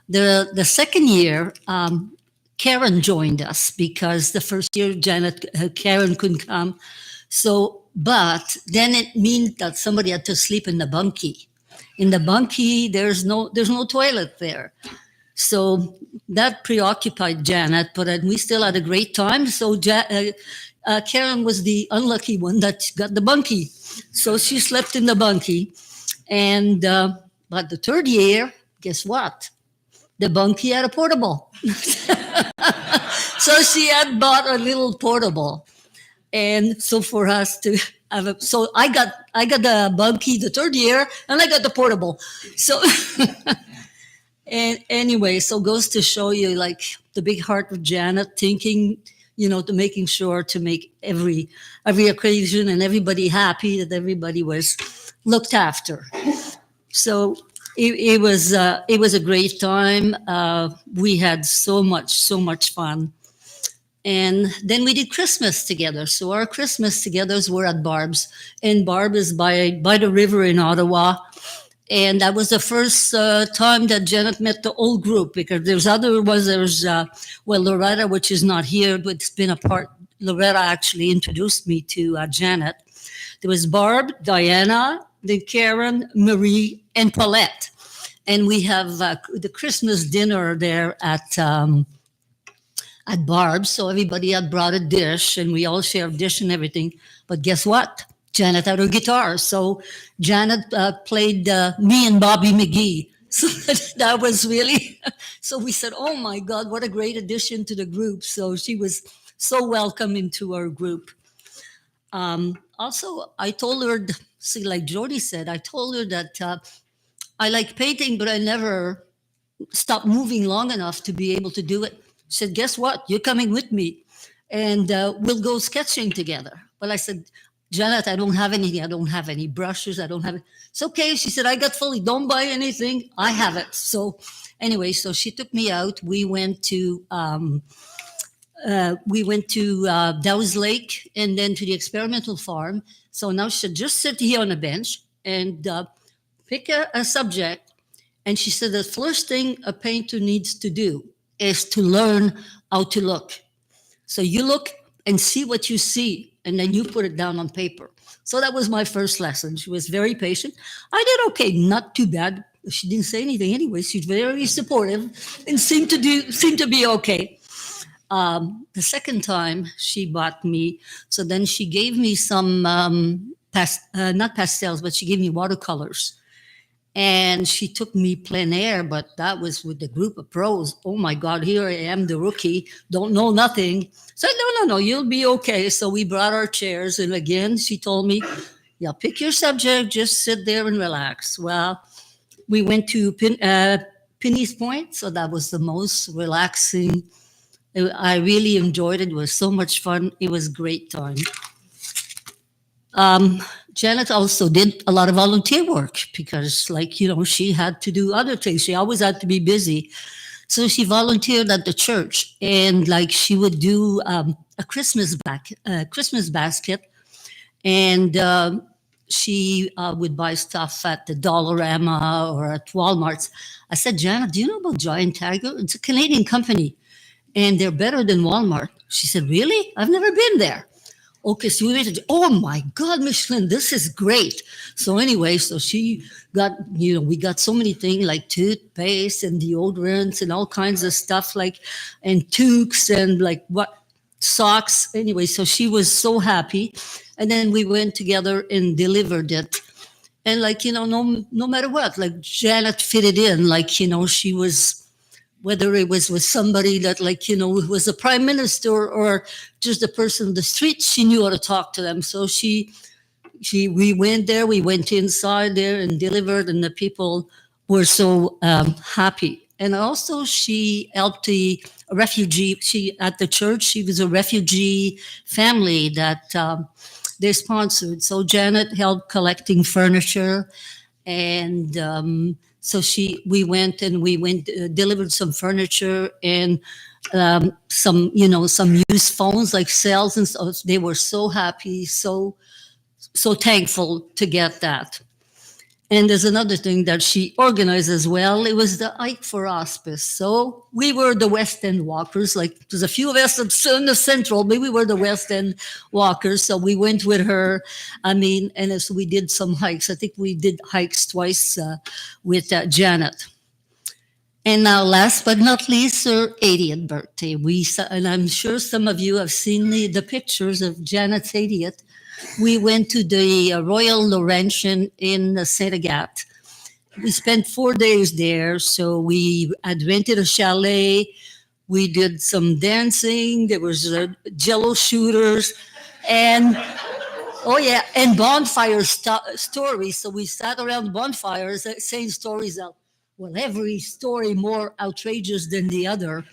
The second year, Karen joined us because the first year Karen couldn't come. So, but then it meant that somebody had to sleep in the bunkie. In the bunkie, there's no toilet there. So that preoccupied Janet, but we still had a great time. So Karen was the unlucky one that got the bunkie. So she slept in the bunkie. And but the third year, guess what? The bunkie had a portable. So she had bought a little portable. And so for us to have so I got the bunkie the third year, and I got the portable. So and anyway, so goes to show you like the big heart of Janet, thinking, to making sure to make every occasion and everybody happy, that everybody was looked after. So it was a great time. We had so much fun. And then we did Christmas together. So our Christmas togethers were at Barb's. And Barb is by the river in Ottawa. And that was the first time that Janet met the old group, because there's Loretta, which is not here, but it's been a part. Loretta actually introduced me to Janet. There was Barb, Diana, then Karen, Marie, and Paulette. And we have the Christmas dinner there at Barb's. So everybody had brought a dish, and we all shared dish and everything. But guess what? Janet had her guitar. So Janet played Me and Bobby McGee. So that was really, so we said, oh my God, what a great addition to the group. So she was so welcome into our group. Also, I told her, see, like Jody said, I told her that I like painting, but I never stopped moving long enough to be able to do it. She said, guess what? You're coming with me, and we'll go sketching together. Well, I said, Janet, I don't have anything. I don't have any brushes. I don't have it. It's okay. She said, I got fully. Don't buy anything. I have it. So anyway, so she took me out. We went to Dow's Lake, and then to the experimental farm. So now she said, just sit here on a bench and pick a subject. And she said, the first thing a painter needs to do is to learn how to look. So you look and see what you see, and then you put it down on paper. So that was my first lesson. She was very patient. I did okay, not too bad. She didn't say anything anyway. She's very supportive and seemed to be okay. The second time she bought me, so then she gave me some not pastels, but she gave me watercolors. And she took me plein air, but that was with the group of pros. Oh my God, here I am, the rookie, don't know nothing. So no, you'll be okay. So we brought our chairs, and again, she told me, yeah, pick your subject, just sit there and relax. Well, we went to Penny's Point, so that was the most relaxing. I really enjoyed it. It was so much fun. It was a great time. Janet also did a lot of volunteer work because, she had to do other things. She always had to be busy. So she volunteered at the church, and she would do a Christmas basket, and she would buy stuff at the Dollarama or at Walmart's. I said, Janet, do you know about Giant Tiger? It's a Canadian company, and they're better than Walmart. She said, really? I've never been there. Okay, so we went, oh my God, Michelin, this is great. So anyway, so she got, we got so many things like toothpaste and deodorants and all kinds of stuff and toques and socks. Anyway, so she was so happy. And then we went together and delivered it. And no matter what, Janet fitted in, she was whether it was with somebody that, like, you know, was a prime minister or just a person on the street, she knew how to talk to them. So we went there, we went inside there and delivered, and the people were so happy. And also she helped the refugee, at the church, she was a refugee family that they sponsored. So Janet helped collecting furniture, and so we went delivered some furniture and some used phones like cells and stuff. They were so happy, so thankful to get that. And there's another thing that she organized as well. It was the hike for hospice. So we were the West End walkers. Like, there's a few of us in the Central, but we were the West End walkers. So we went with her. And as we did some hikes, I think we did hikes twice with Janet. And now, last but not least, her 80th birthday. And I'm sure some of you have seen the pictures of Janet's 80th. We went to the Royal Laurentian in St. Agathe. We spent 4 days there. So we had rented a chalet. We did some dancing. There was jello shooters and and bonfire stories. So we sat around bonfires saying stories of, well, every story more outrageous than the other.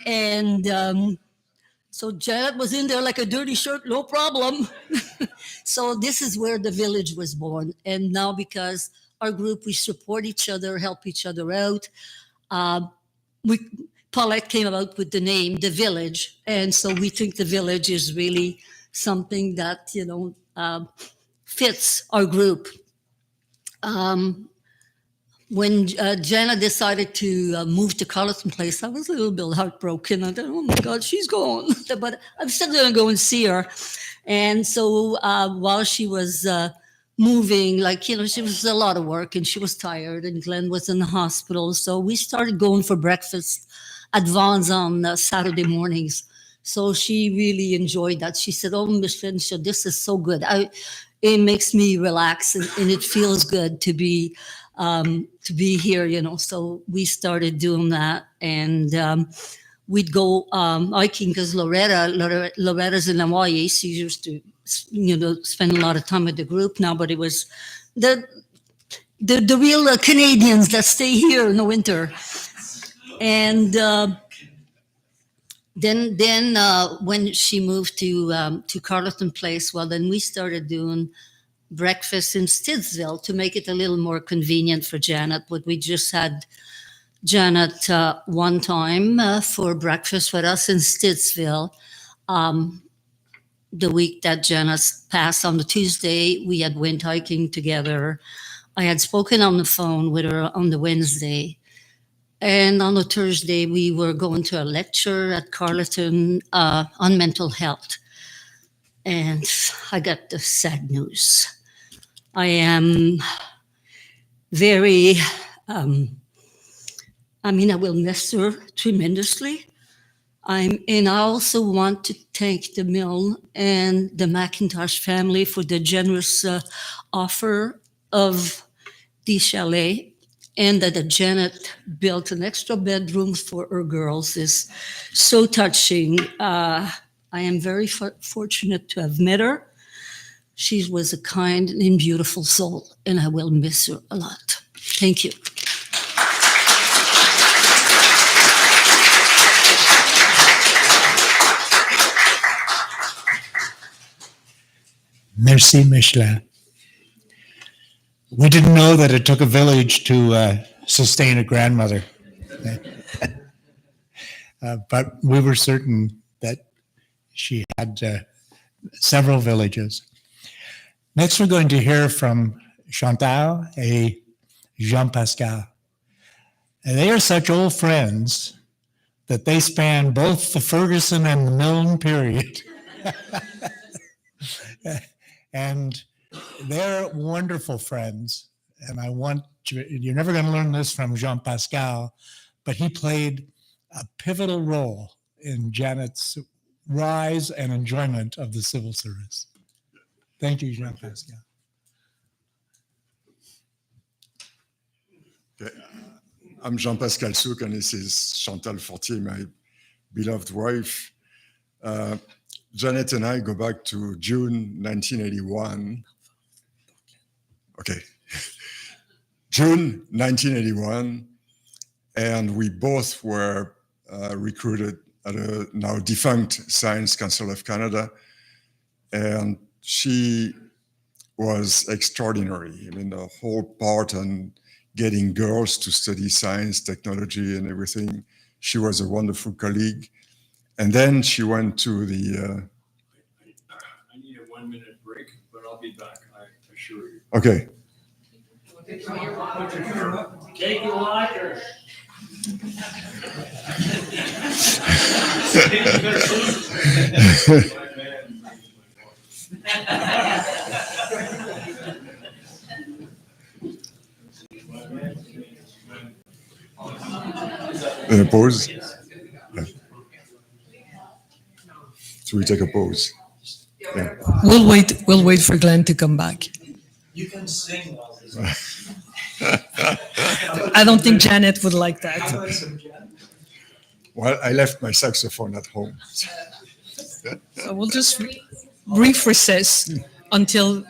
And so Janet was in there like a dirty shirt, no problem. So this is where the village was born. And now, because our group, we support each other, help each other out. Paulette came about with the name, The Village. And so we think the village is really something that, fits our group. When Janet decided to move to Carleton Place, I was a little bit heartbroken. I thought, oh my God, she's gone. But I'm still going to go and see her. And so while she was moving, she was a lot of work and she was tired, and Glenn was in the hospital. So we started going for breakfast at Vaughn's on Saturday mornings. So she really enjoyed that. She said, oh, Miss Finch, this is so good. It makes me relax and it feels good to be here, So we started doing that, and we'd go hiking because Loretta's in Hawaii. She used to, spend a lot of time with the group now, but it was the real Canadians that stay here in the winter. And then when she moved to Carleton Place, well, then we started doing breakfast in Stittsville to make it a little more convenient for Janet. But we just had Janet one time for breakfast with us in Stittsville. The week that Janet passed, on the Tuesday, we had went hiking together. I had spoken on the phone with her on the Wednesday. And on the Thursday, we were going to a lecture at Carleton on mental health. And I got the sad news. I am very, I will miss her tremendously. And I also want to thank the Milne and the McIntosh family for the generous offer of the chalet, and that Janet built an extra bedroom for her girls is so touching. I am very fortunate to have met her. She was a kind and beautiful soul, and I will miss her a lot. Thank you. Merci, Michelin. We didn't know that it took a village to sustain a grandmother. But we were certain that she had several villages. Next, we're going to hear from Chantal and Jean-Pascal. And they are such old friends that they span both the Ferguson and the Milne period. And they're wonderful friends. And you're never going to learn this from Jean-Pascal, but he played a pivotal role in Janet's rise and enjoyment of the civil service. Thank you, Jean-Pascal. Okay. I'm Jean-Pascal Souk, and this is Chantal Fortier, my beloved wife. Janet and I go back to June 1981. Okay. June 1981, and we both were recruited at a now defunct Science Council of Canada, and she was extraordinary. I mean, the whole part on getting girls to study science, technology, and everything. She was a wonderful colleague. And then she went to the... I need a 1 minute break, but I'll be back, I assure you. Okay. Take your locker. Pause. Yeah. So we take a pause. Yeah. We'll wait for Glenn to come back. You can sing while this. I don't think Janet would like that. Well, I left my saxophone at home. So we'll just brief recess until,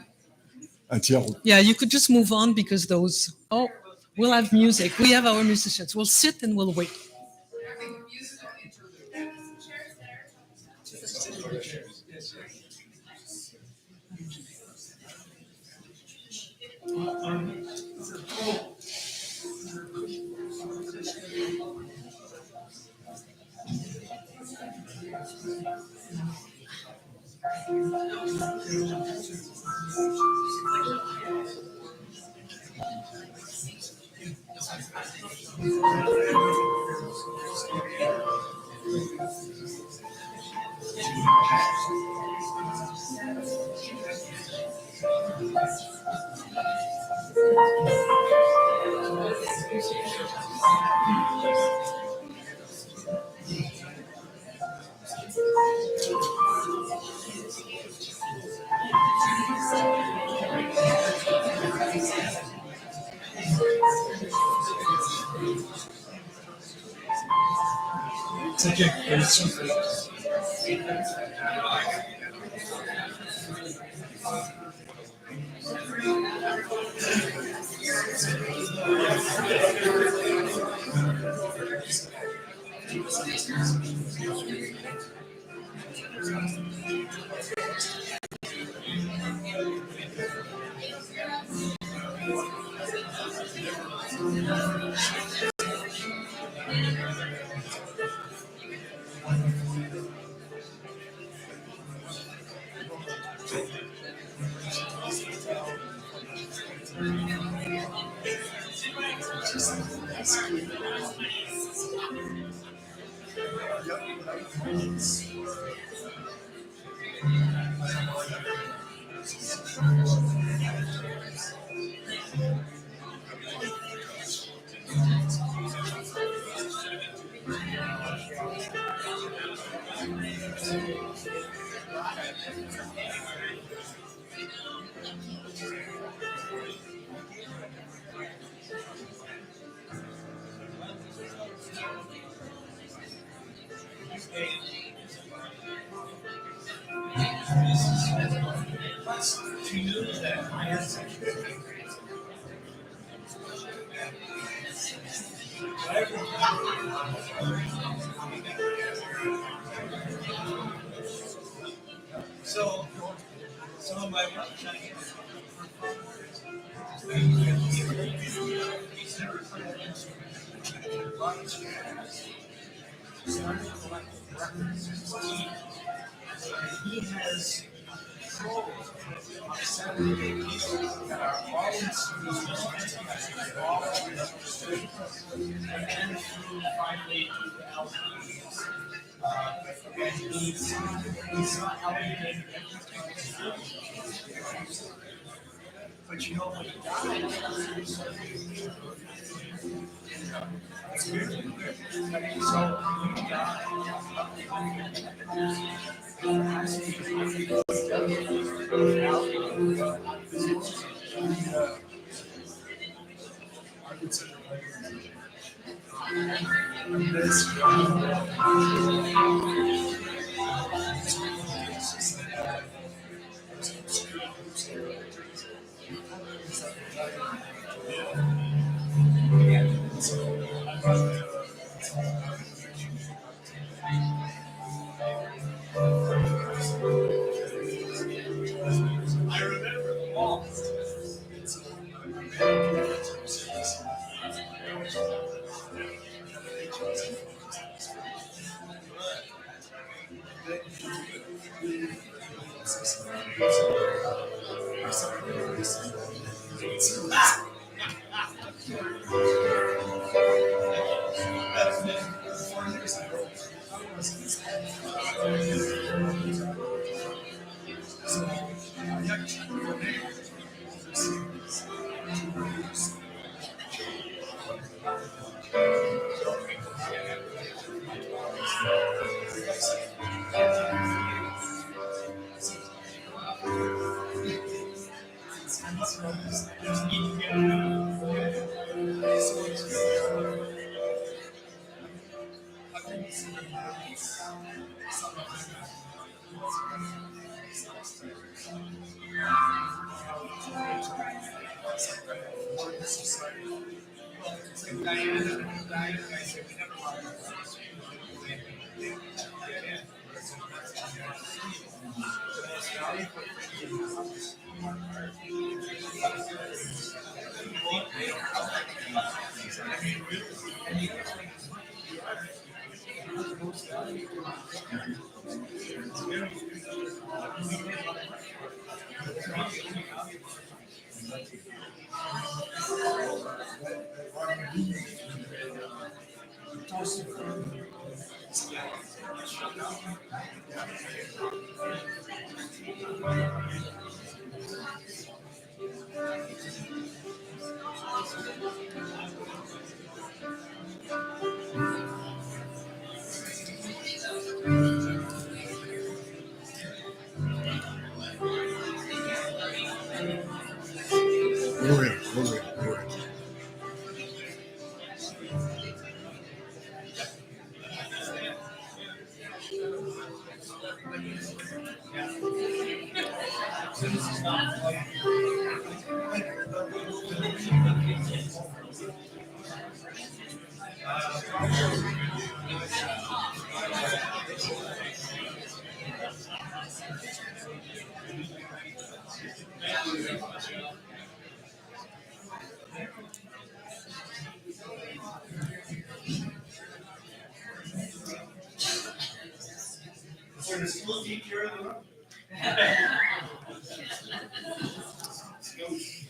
yeah, you could just move on because those, oh, we'll have music. We have our musicians. We'll sit and we'll wait. He has control of 70 people that are all in schools, all understood, and then through finally to the LPs. And he's not allocated everything. But you know when he died, it's really weird. So he died. I remember them all.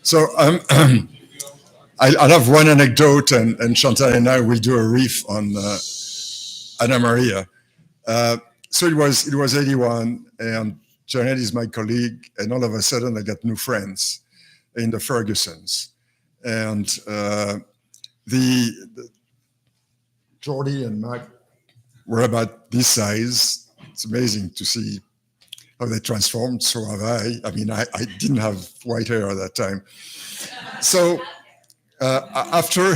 So I'll have one anecdote, and Chantal and I will do a riff on Anna Maria. So it was 81, and Janet is my colleague, and all of a sudden I got new friends in the Fergusons, and the Jordy and Mac were about this size. It's amazing to see how they transformed. So have I. I mean, I didn't have white hair at that time. So after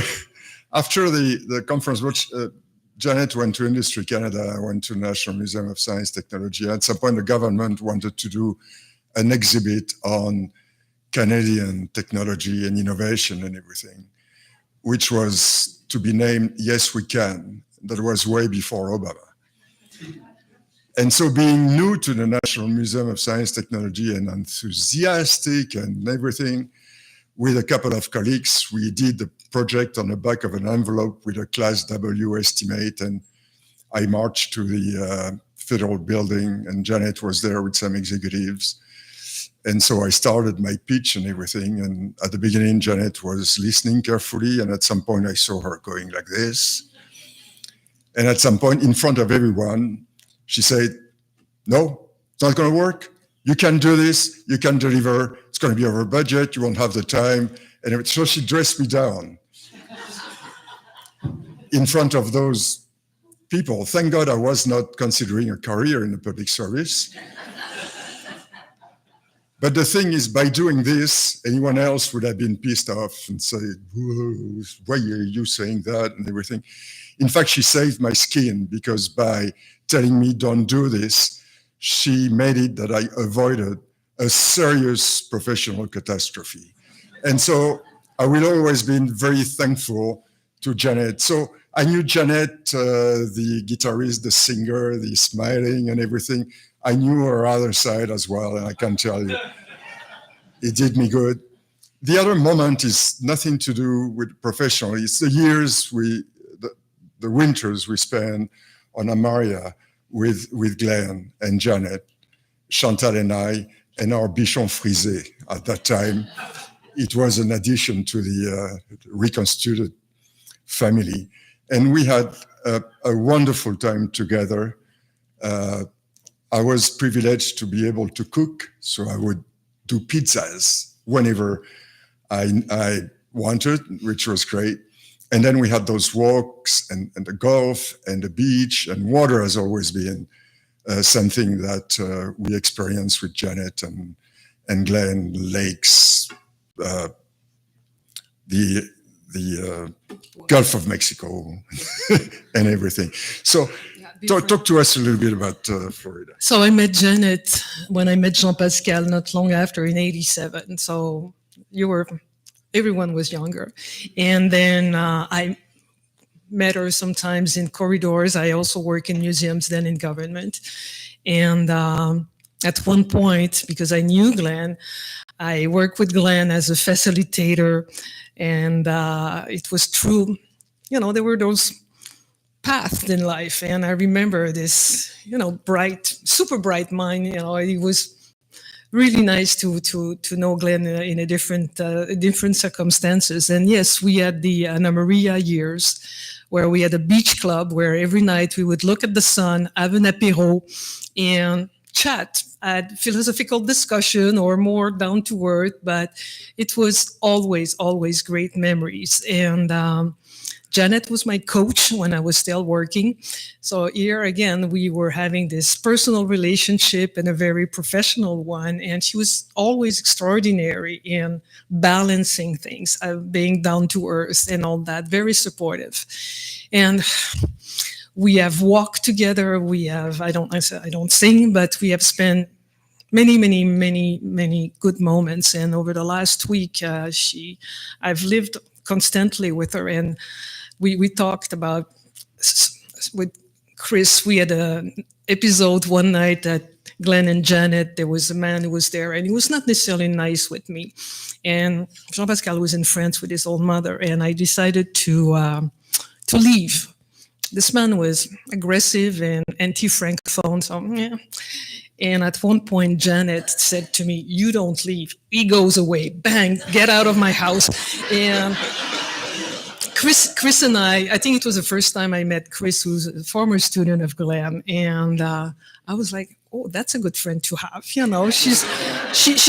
the conference, which Janet went to Industry Canada, I went to National Museum of Science Technology. At some point, the government wanted to do an exhibit on Canadian technology and innovation and everything, which was to be named Yes We Can. That was way before Obama. And so being new to the National Museum of Science Technology and enthusiastic and everything, with a couple of colleagues, we did the project on the back of an envelope with a Class W estimate, and I marched to the federal building, and Janet was there with some executives. And so I started my pitch and everything, and at the beginning, Janet was listening carefully, and at some point I saw her going like this. And at some point, in front of everyone, she said, "No, it's not going to work. You can do this. You can deliver. It's going to be over budget. You won't have the time." And so she dressed me down in front of those people. Thank God I was not considering a career in the public service. But the thing is, by doing this, anyone else would have been pissed off and say, "Whoa, why are you saying that?" and everything. In fact, she saved my skin, because by telling me don't do this, she made it that I avoided a serious professional catastrophe. And so I will always be very thankful to Janet. So I knew Janet, the guitarist, the singer, the smiling and everything. I knew her other side as well, and I can tell you, it did me good. The other moment is nothing to do with professional. It's the years the winters we spent on Amaria with Glenn and Janet, Chantal and I, and our bichon frisé at that time. It was an addition to the reconstituted family. And we had a wonderful time together. I was privileged to be able to cook, so I would do pizzas whenever I wanted, which was great. And then we had those walks and the golf and the beach, and water has always been something that we experienced with Janet and Glenn, lakes, the Gulf of Mexico and everything. So talk to us a little bit about Florida. So I met Janet when I met Jean-Pascal not long after in 87. So everyone was younger. And then I met her sometimes in corridors. I also work in museums, then in government. And at one point, because I knew Glenn, I worked with Glenn as a facilitator. And it was true, there were those paths in life. And I remember this, super bright mind. It was really nice to know Glenn in a different circumstances. And yes, we had the Anna Maria years where we had a beach club where every night we would look at the sun, have an apéro, and chat, had philosophical discussion or more down to earth, but it was always great memories. And Janet was my coach when I was still working. So here again, we were having this personal relationship and a very professional one. And she was always extraordinary in balancing things, being down to earth and all that, very supportive. And we have walked together. We have, I don't sing, but we have spent many good moments. And over the last week, I've lived constantly with her, and we talked about, with Chris, we had an episode one night that Glenn and Janet, there was a man who was there, and he was not necessarily nice with me. And Jean-Pascal was in France with his old mother, and I decided to leave. This man was aggressive and anti-Francophone, so yeah. And at one point, Janet said to me, "You don't leave. He goes away. Bang, get out of my house." And Chris and I think it was the first time I met Chris, who's a former student of Glenn. And I was like, oh, that's a good friend to have. She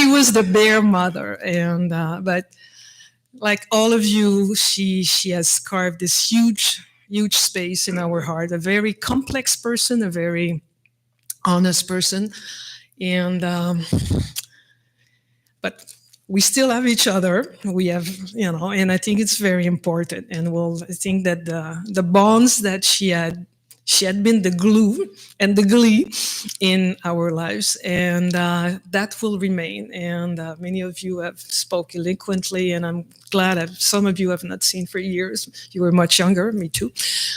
was the bear mother. And but like all of you, she has carved this huge space in our heart, a very complex person, a very honest person. And but we still have each other. We have, and I think it's very important. And I think that the bonds that she had been the glue and the glee in our lives, and that will remain. And many of you have spoken eloquently, and I'm glad that some of you have not seen for years. You were much younger, me too.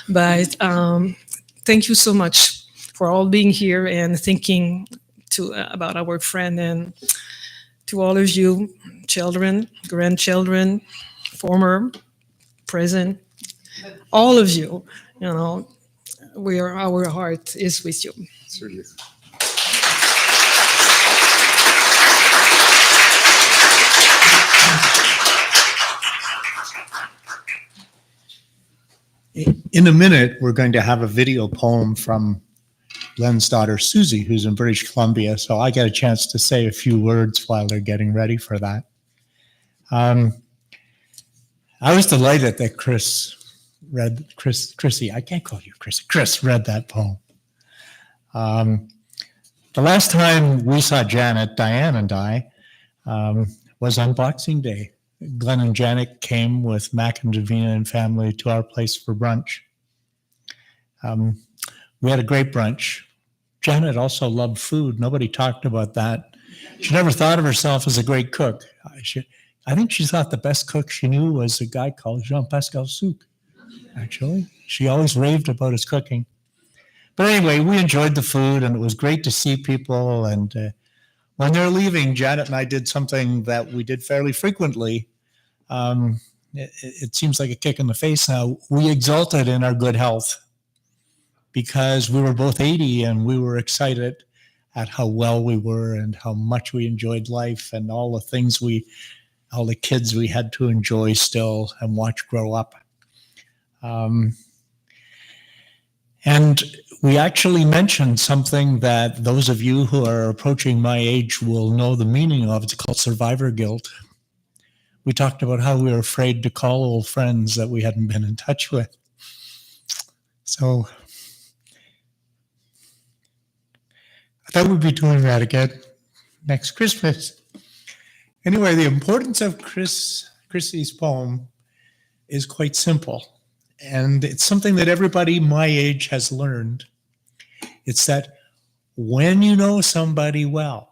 But thank you so much for all being here and thinking about our friend. And to all of you, children, grandchildren, former, present, all of you, our heart is with you. Absolutely. In a minute, we're going to have a video poem from Glenn's daughter, Susie, who's in British Columbia. So I get a chance to say a few words while they're getting ready for that. I was delighted that Chrissy, I can't call you Chrissy, Chris read that poem. The last time we saw Janet, Diane and I, was on Boxing Day. Glenn and Janet came with Mac and Davina and family to our place for brunch. We had a great brunch. Janet also loved food. Nobody talked about that. She never thought of herself as a great cook. I think she thought the best cook she knew was a guy called Jean-Pascal Souk, actually. She always raved about his cooking. But anyway, we enjoyed the food, and it was great to see people. And when they're leaving, Janet and I did something that we did fairly frequently. It seems like a kick in the face now. We exulted in our good health because we were both 80 and we were excited at how well we were and how much we enjoyed life and all the things all the kids we had to enjoy still and watch grow up. And we actually mentioned something that those of you who are approaching my age will know the meaning of. It's called survivor guilt. We talked about how we were afraid to call old friends that we hadn't been in touch with. So I thought we'd be doing that again next Christmas. Anyway, the importance of Chrissy's poem is quite simple. And it's something that everybody my age has learned. It's that when you know somebody well,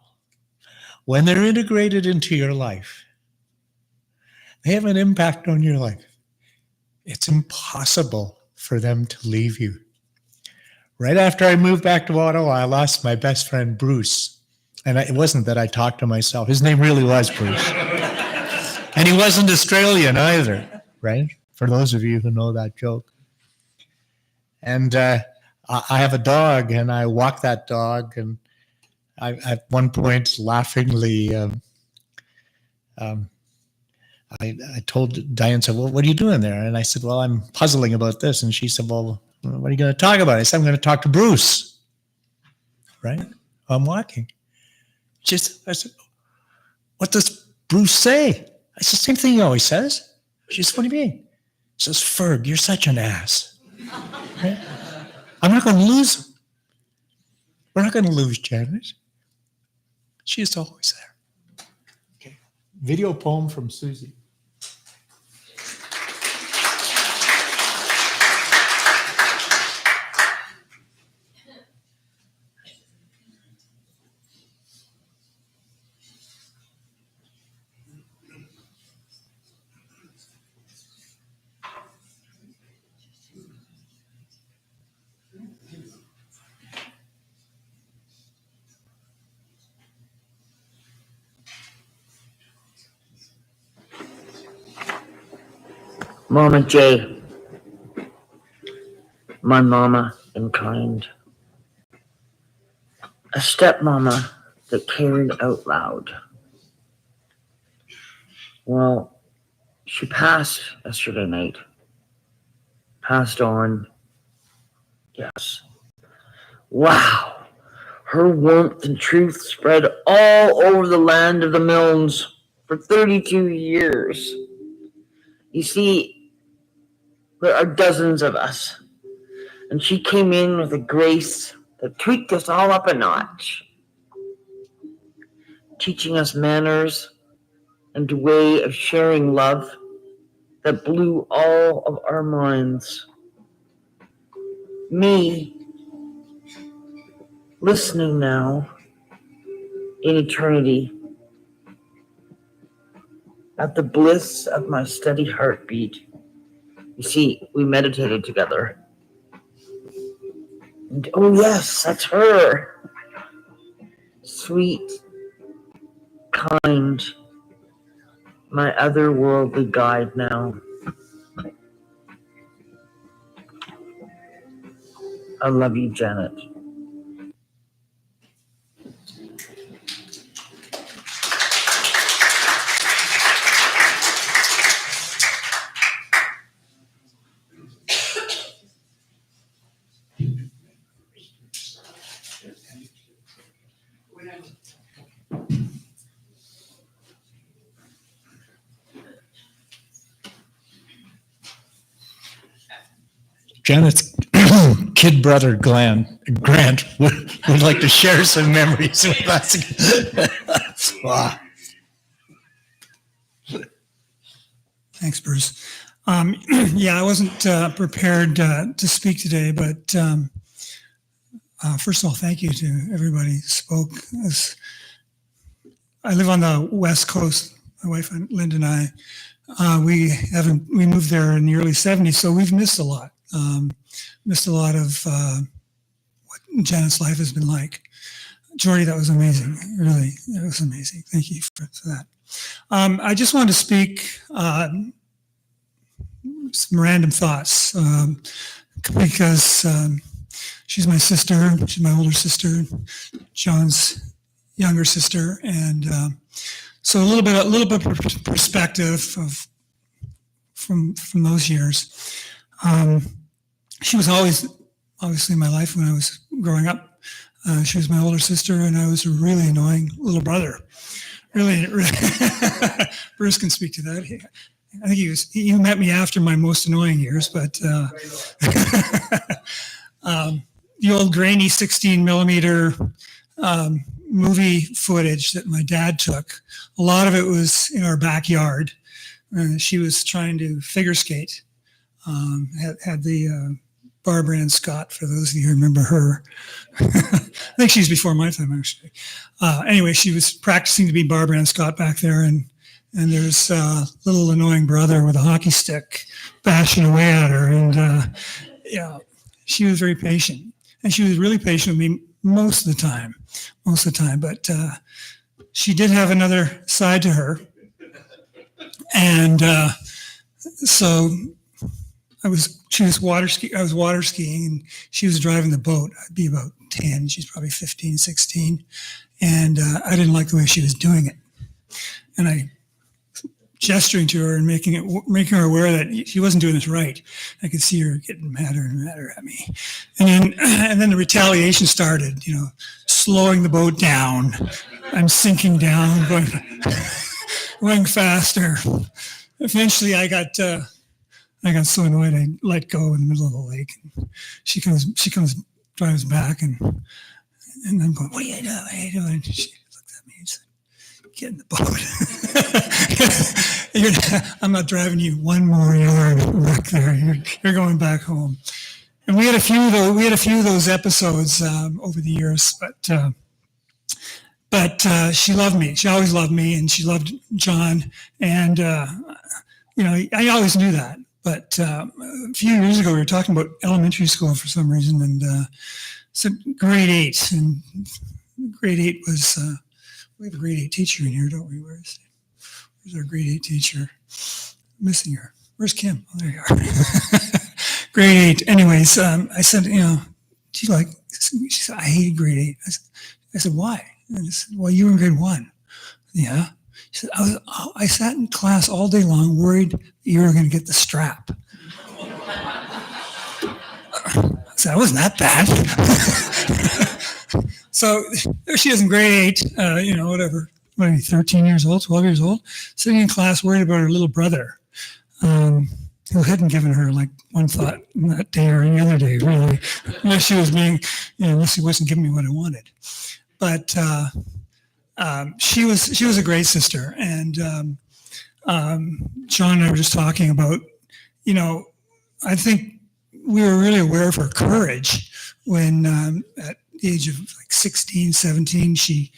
when they're integrated into your life, they have an impact on your life. It's impossible for them to leave you. Right after I moved back to Ottawa, I lost my best friend, Bruce. And it wasn't that I talked to myself. His name really was Bruce. And he wasn't Australian either, right? For those of you who know that joke. And I have a dog, and I walk that dog. And I at one point, laughingly, I told Diane, said, well, what are you doing there? And I said, well, I'm puzzling about this. And she said, well, what are you going to talk about? I said, I'm going to talk to Bruce. Right? I'm walking. I said, what does Bruce say? I said, same thing he always says. She said, what do you mean? He says, Ferg, you're such an ass. Right? I'm not going to lose him. We're not going to lose Janet. She is always there. Okay. Video poem from Susie. Mama J, my mama and kind, a stepmama that cared out loud. Well, she passed yesterday night. Passed on. Yes. Wow. Her warmth and truth spread all over the land of the Milnes for 32 years. You see, there are dozens of us, and she came in with a grace that tweaked us all up a notch, teaching us manners and a way of sharing love that blew all of our minds. Me, listening now in eternity at the bliss of my steady heartbeat. You see, we meditated together. And oh yes, that's her. Sweet, kind, my otherworldly guide now. I love you, Janet. Janet's kid brother, Grant, would like to share some memories with us. Wow. Thanks, Bruce. Yeah, I wasn't prepared to speak today, but first of all, thank you to everybody who spoke. I live on the West Coast. My wife, Linda, and I, we moved there in the early 70s, so we've missed a lot. Missed a lot of what Janet's life has been like. Jordy, that was amazing. Really, it was amazing. Thank you for that. I just wanted to speak some random thoughts because she's my sister. She's my older sister, John's younger sister, and so a little bit of perspective from those years. She was always obviously in my life when I was growing up. She was my older sister, and I was a really annoying little brother. Really, Bruce can speak to that. I think he met me after my most annoying years, but the old grainy 16 millimeter movie footage that my dad took, a lot of it was in our backyard. She was trying to figure skate. Had the Barbara Ann Scott, for those of you who remember her. I think she's before my time, actually. Anyway, she was practicing to be Barbara Ann Scott back there, and there's a little annoying brother with a hockey stick bashing away at her, and yeah, she was very patient, and she was really patient with me most of the time, but she did have another side to her, and so I was water skiing, and she was driving the boat. I'd be about 10. She's probably 15, 16. And I didn't like the way she was doing it. And I gesturing to her and making her aware that she wasn't doing this right. I could see her getting madder and madder at me. And then the retaliation started, slowing the boat down. I'm sinking down, going faster. Eventually I got so annoyed I let go in the middle of the lake. And she drives back, and I'm going, "What are you doing? And she looked at me and said, "Get in the boat. I'm not driving you one more yard back there. You're going back home." And we had a few of those episodes over the years, but she loved me. She always loved me, and she loved John. And I always knew that. But a few years ago, we were talking about elementary school for some reason, and so grade 8. And grade 8 was, we have a grade 8 teacher in here, don't we? Where's our grade 8 teacher? I'm missing her. Where's Kim? Oh, there you are. Grade 8. Anyways, I said, she said, "I hated grade 8. I said, "Why?" And I said, "Well, you were in grade 1. Yeah. She said, I sat in class all day long worried you were going to get the strap. I said, "I wasn't that bad." So there she is in grade 8, whatever, 13 years old, 12 years old, sitting in class worried about her little brother, who hadn't given her like one thought that day or any other day, really, unless he wasn't giving me what I wanted. But she was a great sister, and John and I were just talking about, I think we were really aware of her courage when at the age of like 16, 17, she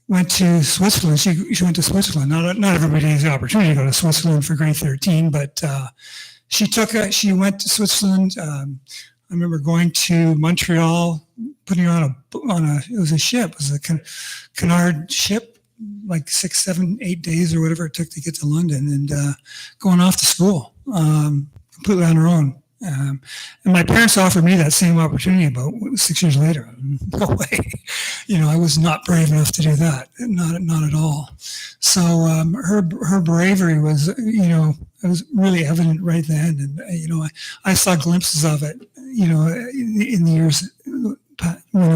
went to Switzerland. She went to Switzerland. Not everybody has the opportunity to go to Switzerland for grade 13, but she went to Switzerland. I remember going to Montreal, putting her on it was a ship. It was a canard ship, like 6, 7, 8 days or whatever it took to get to London, and going off to school completely on her own. And my parents offered me that same opportunity about 6 years later. No way. I was not brave enough to do that. Not at all. So her bravery was, it was really evident right then. And, I saw glimpses of it, in the years that went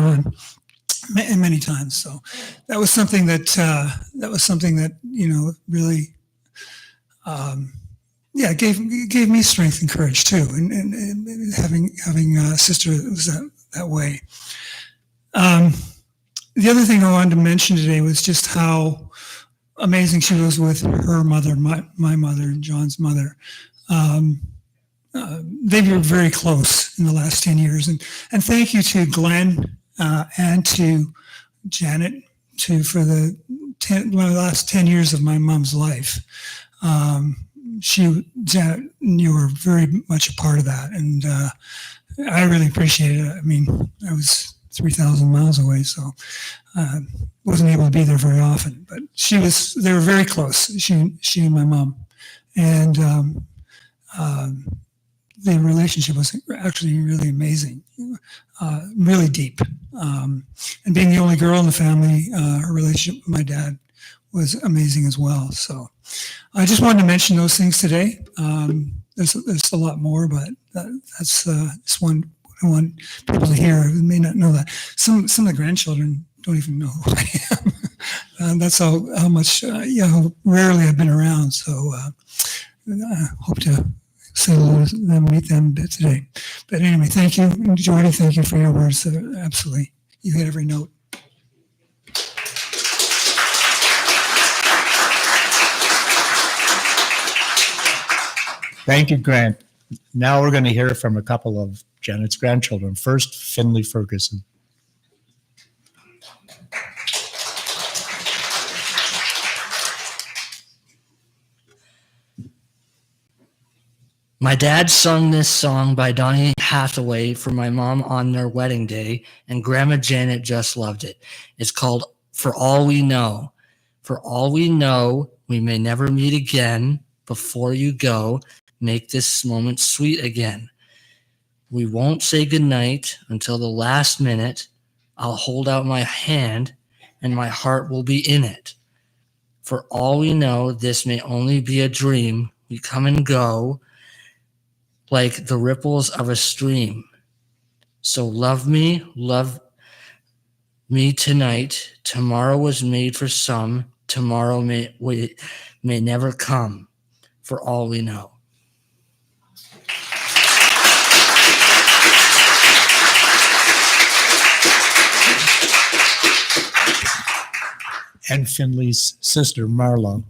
on many times. So that was something that, really, gave me strength and courage too, and having a sister that was that way. The other thing I wanted to mention today was just how amazing she was with her mother, my mother, and John's mother. They were very close in the last 10 years. And thank you to Glenn and to Janet for the last 10 years of my mom's life. Janet, you were very much a part of that. And I really appreciate it. I mean, I was 3,000 miles away, so wasn't able to be there very often. But they were very close, she and my mom. And the relationship was actually really amazing, really deep. And being the only girl in the family, her relationship with my dad was amazing as well. So I just wanted to mention those things today. There's a lot more, but that's just one I want people to hear who may not know that. Some of the grandchildren don't even know who I am. That's how much, how rarely I've been around. So I hope to say hello to them, meet them a bit today. But anyway, thank you, Jordy. Thank you for your words. Absolutely. You hit every note. Thank you, Grant. Now we're going to hear from a couple of Janet's grandchildren. First, Finley Ferguson. My dad sung this song by Donny Hathaway for my mom on their wedding day, and Grandma Janet just loved it. It's called For All We Know. For all we know, we may never meet again. Before you go, make this moment sweet again. We won't say goodnight until the last minute. I'll hold out my hand, and my heart will be in it. For all we know, this may only be a dream. We come and go like the ripples of a stream. So love me tonight. Tomorrow was made for some. Tomorrow may never come, for all we know. And Finley's sister, Marlo.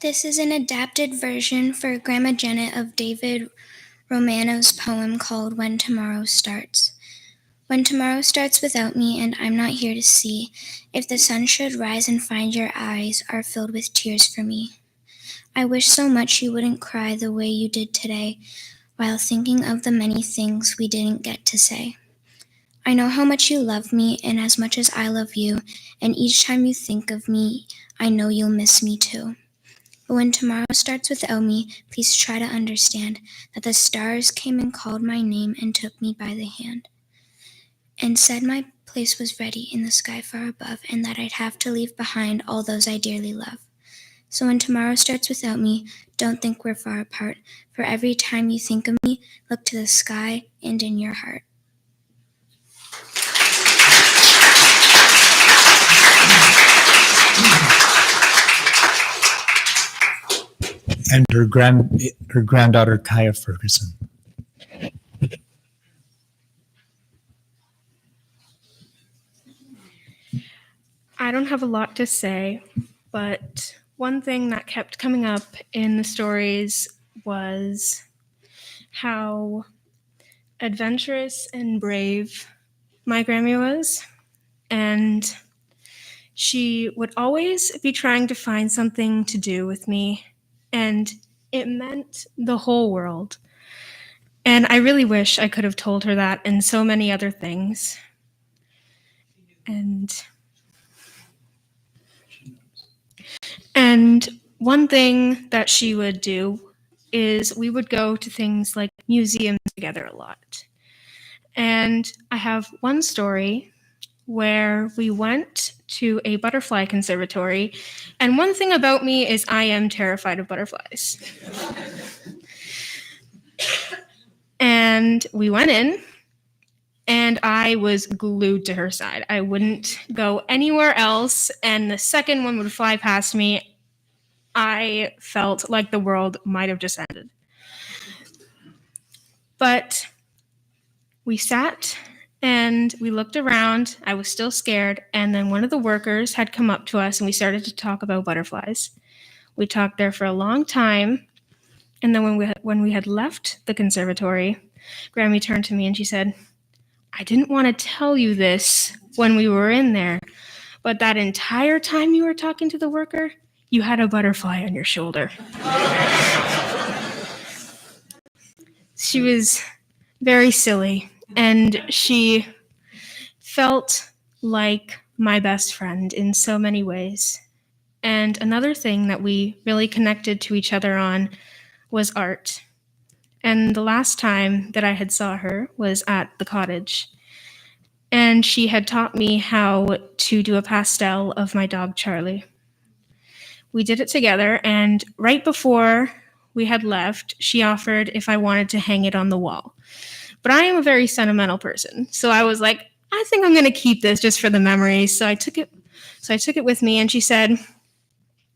This is an adapted version for Grandma Janet of David Romano's poem called When Tomorrow Starts. When tomorrow starts without me and I'm not here to see, if the sun should rise and find your eyes are filled with tears for me. I wish so much you wouldn't cry the way you did today, while thinking of the many things we didn't get to say. I know how much you love me and as much as I love you, and each time you think of me, I know you'll miss me too. But when tomorrow starts without me, please try to understand that the stars came and called my name and took me by the hand, and said my place was ready in the sky far above, and that I'd have to leave behind all those I dearly love. So when tomorrow starts without me, don't think we're far apart, for every time you think of me, look to the sky and in your heart. And her granddaughter, Kaya Ferguson. I don't have a lot to say, but one thing that kept coming up in the stories was how adventurous and brave my Grammy was. And she would always be trying to find something to do with me. And it meant the whole world. And I really wish I could have told her that and so many other things. And one thing that she would do is we would go to things like museums together a lot. And I have one story where we went to a butterfly conservatory. And one thing about me is I am terrified of butterflies. And we went in, and I was glued to her side. I wouldn't go anywhere else. And the second one would fly past me, I felt like the world might have just ended. But we sat and we looked around. I was still scared. And then one of the workers had come up to us and we started to talk about butterflies. We talked there for a long time. And then when we had left the conservatory, Grammy turned to me and she said, I didn't want to tell you this when we were in there, but that entire time you were talking to the worker, you had a butterfly on your shoulder. She was very silly, and she felt like my best friend in so many ways. And another thing that we really connected to each other on was art. And the last time that I had saw her was at the cottage. And she had taught me how to do a pastel of my dog, Charlie. We did it together, and right before we had left, she offered if I wanted to hang it on the wall. But I am a very sentimental person, so I was like, I think I'm going to keep this just for the memories. So I took it with me, and she said,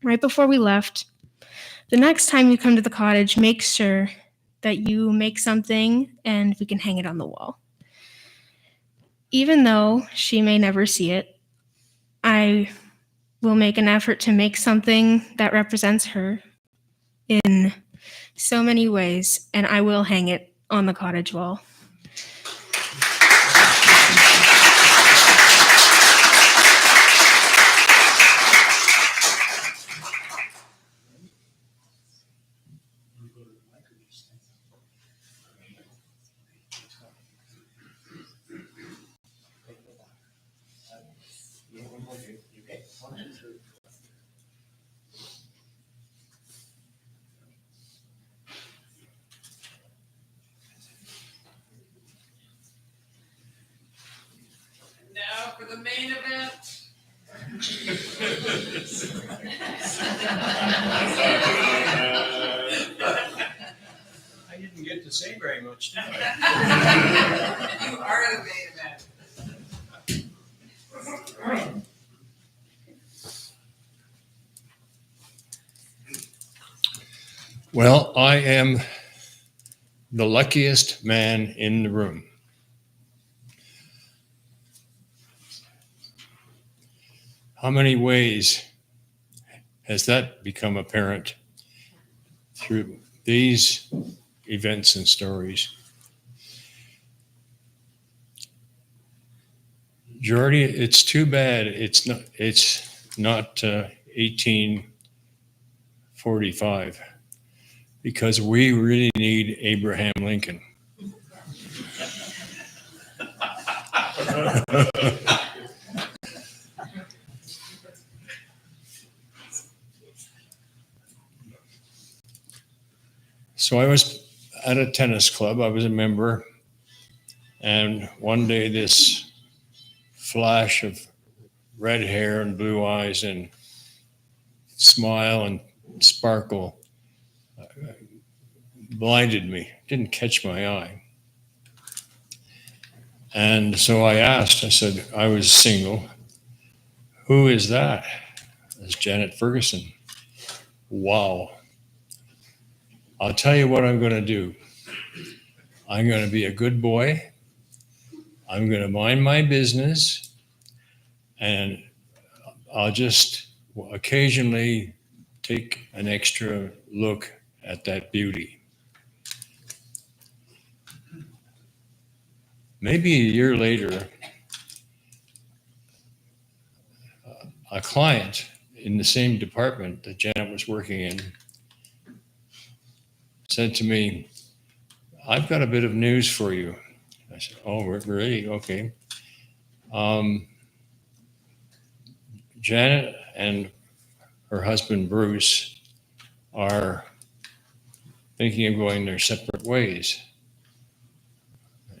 right before we left, the next time you come to the cottage, make sure that you make something and we can hang it on the wall. Even though she may never see it, I will make an effort to make something that represents her in so many ways, and I will hang it on the cottage wall. Now for the main event. I didn't get to say very much, did I? You are the main event. Well, I am the luckiest man in the room. How many ways has that become apparent through these events and stories? Jordy, it's too bad it's not 1845, because we really need Abraham Lincoln. So I was at a tennis club. I was a member. And one day this flash of red hair and blue eyes and smile and sparkle blinded me, didn't catch my eye. And so I asked, I said, I was single. Who is that? It's Janet Ferguson. Wow. I'll tell you what I'm going to do. I'm going to be a good boy. I'm going to mind my business. And I'll just occasionally take an extra look at that beauty. Maybe a year later, a client in the same department that Janet was working in said to me, I've got a bit of news for you. I said, oh, really? Okay. Janet and her husband, Bruce, are thinking of going their separate ways.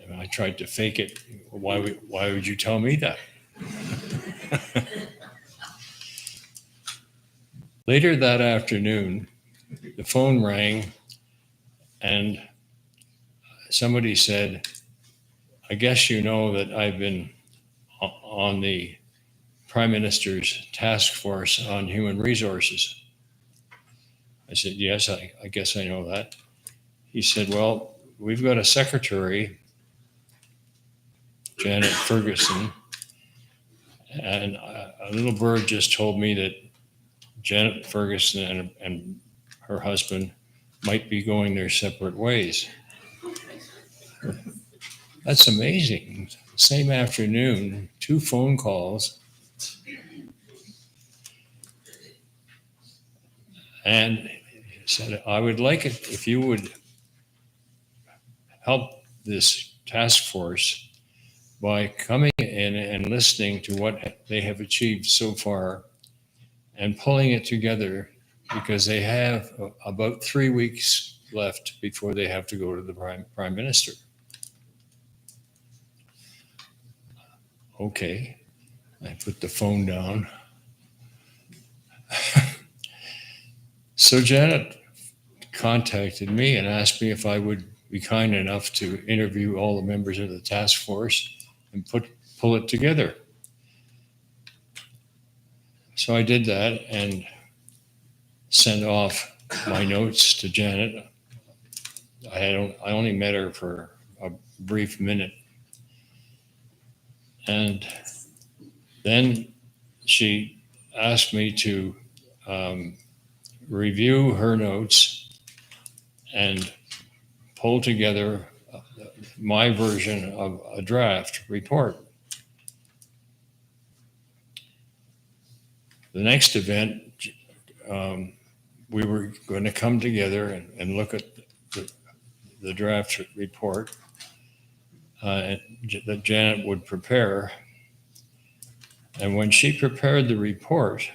And I tried to fake it. Why would you tell me that? Later that afternoon, the phone rang and somebody said, I guess you know that I've been on the Prime Minister's task force on human resources. I said, yes, I guess I know that. He said, well, we've got a secretary, Janet Ferguson, and a little bird just told me that Janet Ferguson and her husband might be going their separate ways. That's amazing. Same afternoon, 2 phone calls. And he said, I would like it if you would help this task force by coming in and listening to what they have achieved so far and pulling it together, because they have about 3 weeks left before they have to go to the prime minister. Okay, I put the phone down. So Janet contacted me and asked me if I would be kind enough to interview all the members of the task force and pull it together. So I did that and sent off my notes to Janet. I only met her for a brief minute. And then she asked me to review her notes and pull together my version of a draft report. The next event, we were going to come together and look at the draft report that Janet would prepare. And when she prepared the report,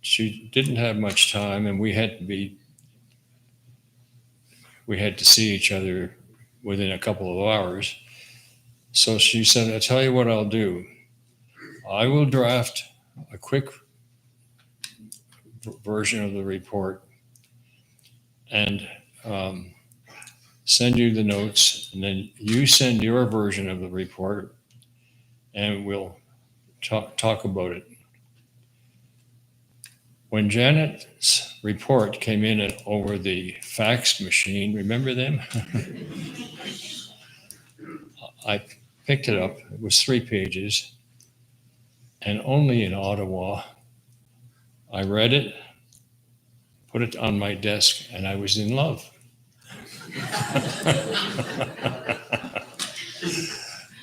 she didn't have much time, and we had to see each other within a couple of hours. So she said, I'll tell you what I'll do. I will draft a quick version of the report and send you the notes, and then you send your version of the report, and we'll talk about it. When Janet's report came in over the fax machine, remember them? I picked it up. It was 3 pages, and only in Ottawa. I read it, put it on my desk, and I was in love.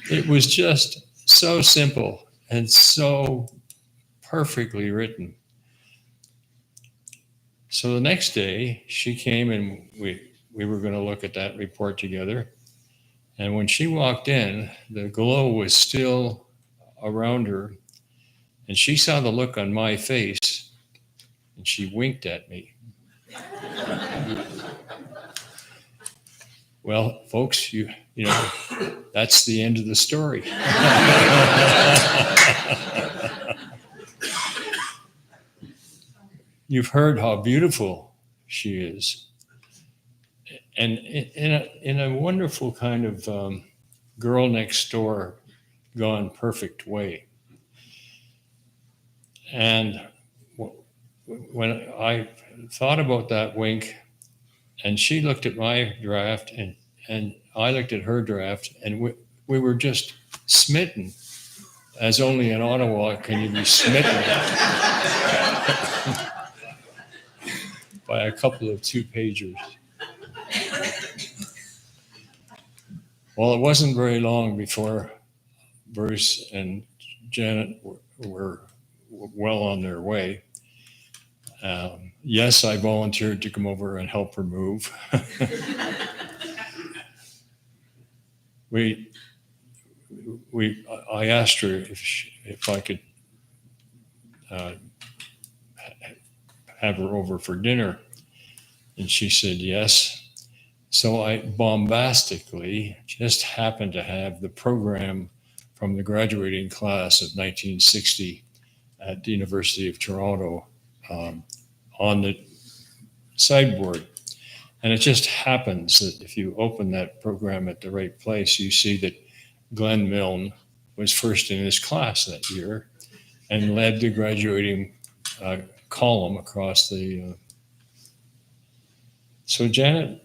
It was just so simple and so perfectly written. So the next day, she came and we were going to look at that report together. And when she walked in, the glow was still around her. And she saw the look on my face, and she winked at me. Well, folks, you know, that's the end of the story. You've heard how beautiful she is. And in a wonderful kind of girl next door gone perfect way. And when I thought about that wink, and she looked at my draft and I looked at her draft, and we were just smitten, as only in Ottawa can you be smitten by a couple of 2-pagers. Well, it wasn't very long before Bruce and Janet were well on their way. Yes, I volunteered to come over and help her move. I asked her if I could have her over for dinner, and she said yes. So I bombastically just happened to have the program from the graduating class of 1960 at the University of Toronto on the sideboard. And it just happens that if you open that program at the right place, you see that Glenn Milne was first in his class that year and led the graduating column across the... So Janet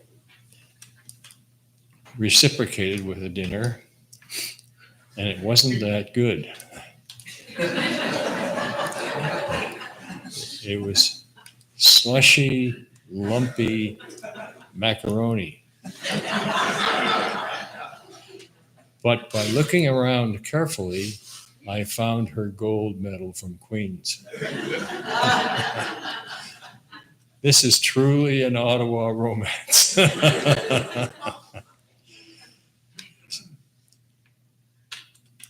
reciprocated with a dinner, and it wasn't that good. It was slushy, lumpy macaroni. But by looking around carefully, I found her gold medal from Queens. This is truly an Ottawa romance.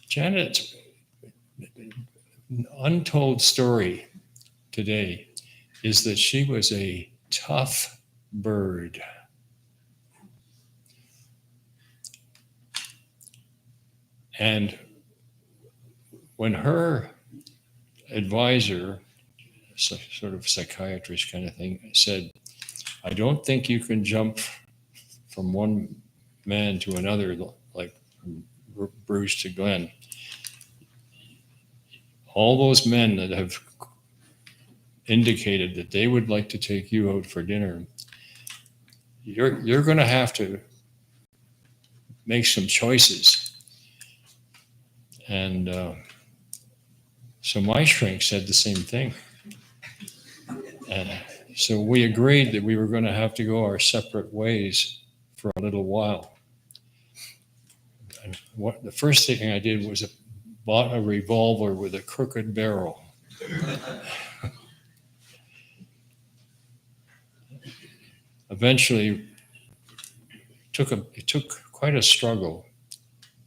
Janet's untold story today is that she was a tough bird. And when her advisor, sort of psychiatrist kind of thing, said, I don't think you can jump from one man to another, like from Bruce to Glenn. All those men that have indicated that they would like to take you out for dinner, you're going to have to make some choices. And so my shrink said the same thing. And so we agreed that we were going to have to go our separate ways for a little while. And the first thing I did was bought a revolver with a crooked barrel. Eventually, it took quite a struggle,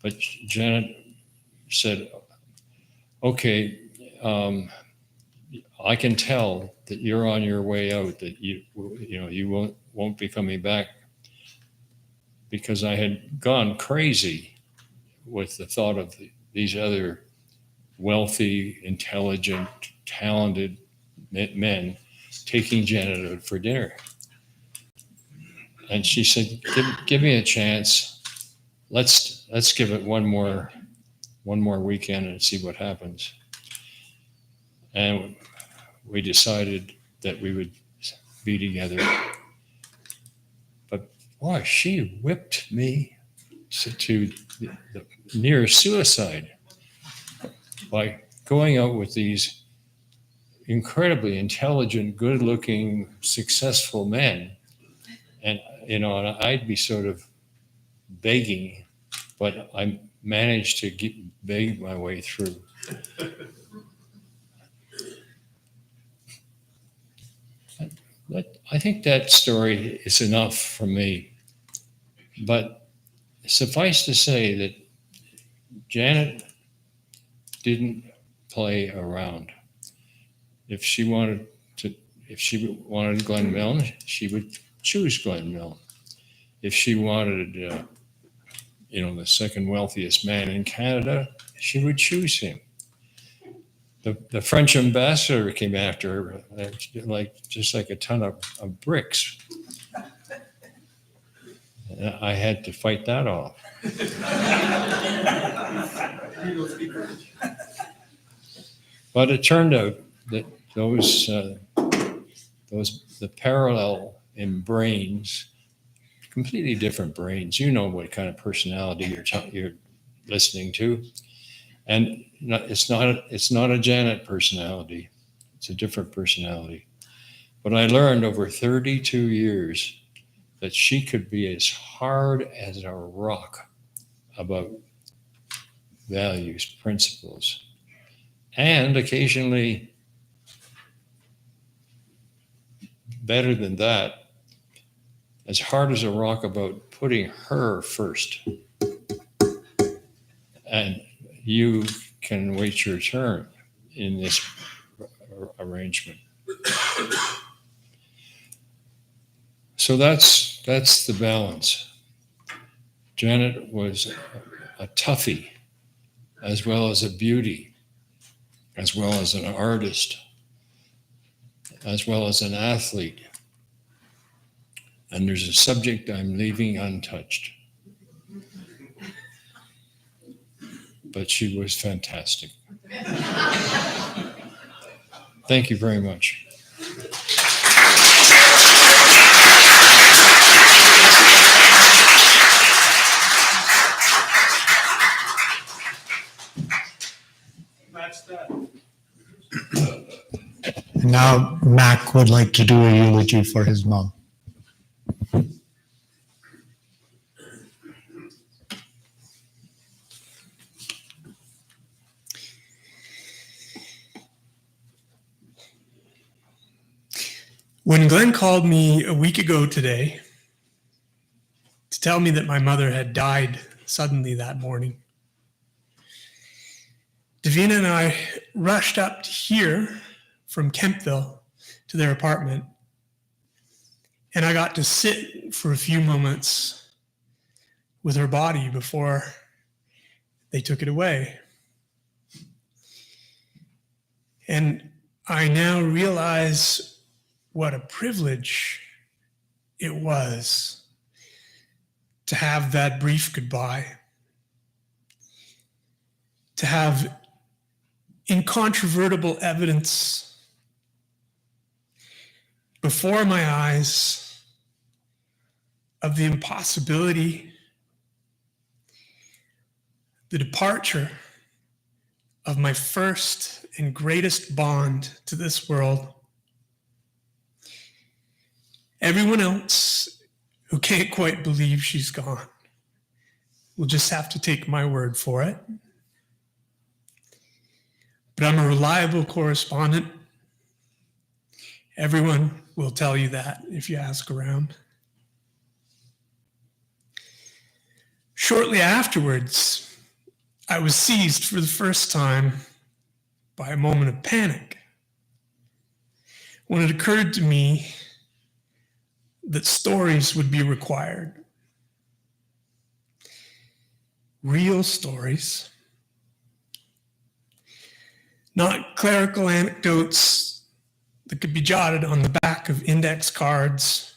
but Janet said, okay, I can tell that you're on your way out, that you won't be coming back, because I had gone crazy with the thought of these other wealthy, intelligent, talented men taking Janet out for dinner. And she said, give me a chance. Let's give it one more weekend and see what happens. And we decided that we would be together. But boy, she whipped me to the near suicide by going out with these incredibly intelligent, good-looking, successful men. And, and I'd be sort of begging, but I managed to beg my way through. I think that story is enough for me. But suffice to say that Janet didn't play around. If she wanted Glen Milne, she would choose Glen Milne. If she wanted, the second wealthiest man in Canada, she would choose him. The French ambassador came after her just like a ton of bricks. And I had to fight that off. But it turned out that the parallel in brains, completely different brains. You know what kind of personality you're listening to, and it's not a Janet personality. It's a different personality. But I learned over 32 years that she could be as hard as a rock about values, principles, and occasionally, better than that, as hard as a rock about putting her first. And you can wait your turn in this arrangement. So that's the balance. Janet was a toughie, as well as a beauty, as well as an artist, as well as an athlete. And there's a subject I'm leaving untouched. But she was fantastic. Thank you very much. And now Mac would like to do a eulogy for his mom. When Glenn called me a week ago today to tell me that my mother had died suddenly that morning, Davina and I rushed up to here from Kempville to their apartment, and I got to sit for a few moments with her body before they took it away. And I now realize what a privilege it was to have that brief goodbye, to have incontrovertible evidence before my eyes of the impossibility, the departure of my first and greatest bond to this world. Everyone else who can't quite believe she's gone will just have to take my word for it. But I'm a reliable correspondent. Everyone will tell you that if you ask around. Shortly afterwards, I was seized for the first time by a moment of panic when it occurred to me that stories would be required. Real stories. Not clerical anecdotes that could be jotted on the back of index cards.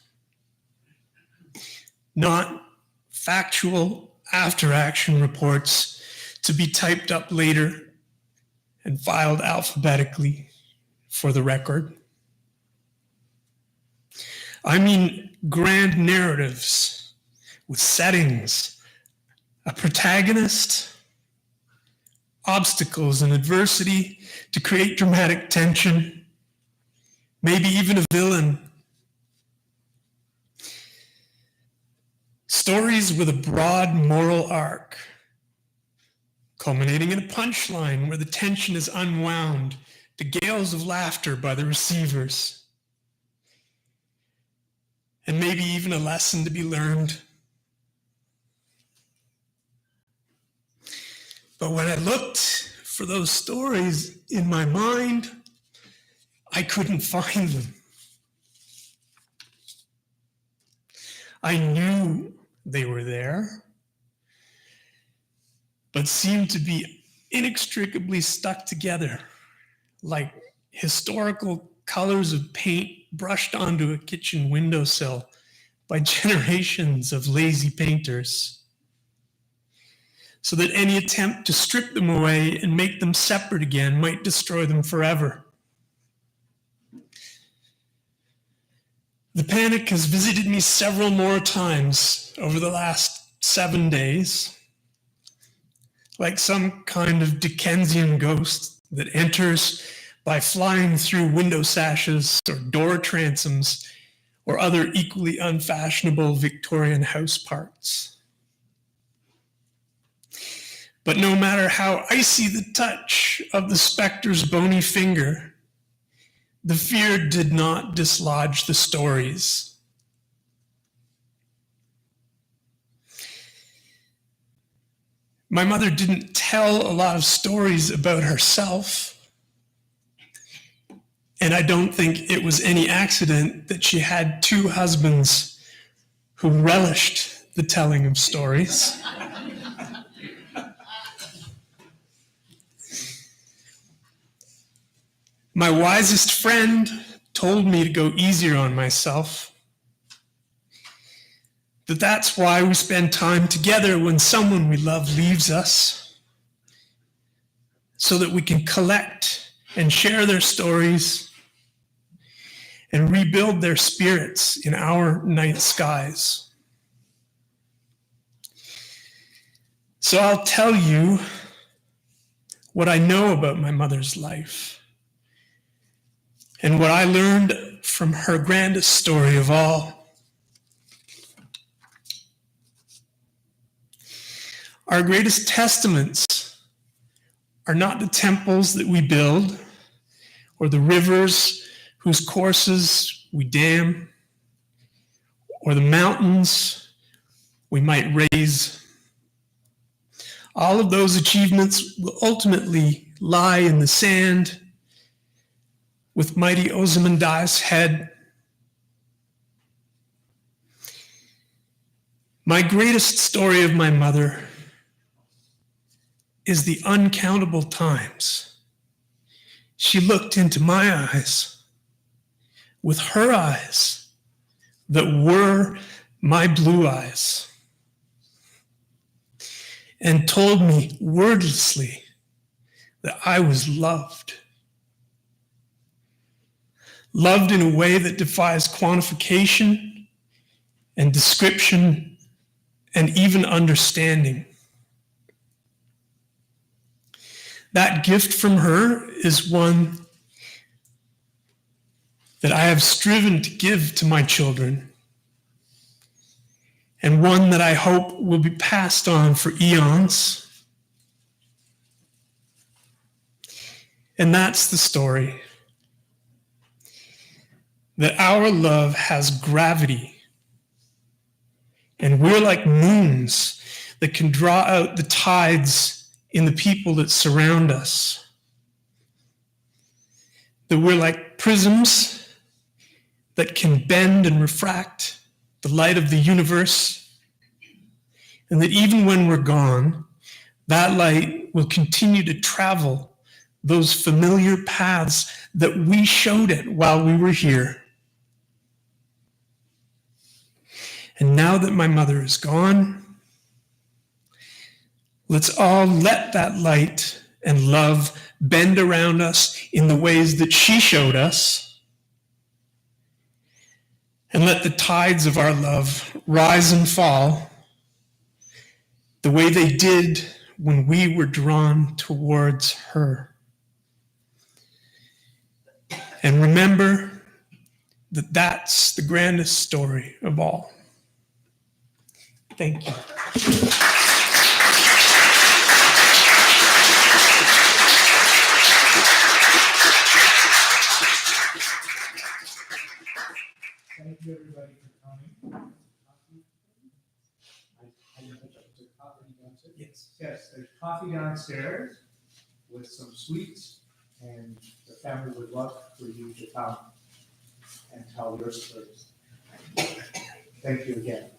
Not factual after-action reports to be typed up later and filed alphabetically for the record. I mean grand narratives with settings, a protagonist, obstacles and adversity to create dramatic tension, maybe even a villain. Stories with a broad moral arc, culminating in a punchline where the tension is unwound to gales of laughter by the receivers. And maybe even a lesson to be learned. But when I looked for those stories in my mind, I couldn't find them. I knew they were there, but seemed to be inextricably stuck together, like historical colors of paint brushed onto a kitchen windowsill by generations of lazy painters, so that any attempt to strip them away and make them separate again might destroy them forever. The panic has visited me several more times over the last 7 days, like some kind of Dickensian ghost that enters by flying through window sashes or door transoms or other equally unfashionable Victorian house parts. But no matter how icy the touch of the specter's bony finger, the fear did not dislodge the stories. My mother didn't tell a lot of stories about herself. And I don't think it was any accident that she had 2 husbands who relished the telling of stories. My wisest friend told me to go easier on myself. That's why we spend time together when someone we love leaves us, so that we can collect and share their stories and rebuild their spirits in our night skies. So I'll tell you what I know about my mother's life, And what I learned from her grandest story of all, our greatest testaments are not the temples that we build or the rivers whose courses we dam or the mountains we might raise. All of those achievements will ultimately lie in the sand with mighty Ozymandias' head. My greatest story of my mother is the uncountable times she looked into my eyes with her eyes that were my blue eyes and told me wordlessly that I was loved. Loved in a way that defies quantification and description and even understanding. That gift from her is one that I have striven to give to my children, and one that I hope will be passed on for eons. And that's the story, that our love has gravity, and we're like moons that can draw out the tides in the people that surround us. That we're like prisms that can bend and refract the light of the universe, and that even when we're gone, that light will continue to travel those familiar paths that we showed it while we were here. And now that my mother is gone, let's all let that light and love bend around us in the ways that she showed us. And let the tides of our love rise and fall the way they did when we were drawn towards her. And remember that that's the grandest story of all. Thank you. Thank you, everybody, for coming. Yes, there's coffee downstairs with some sweets, and the family would love for you to come and tell your stories. Thank you again.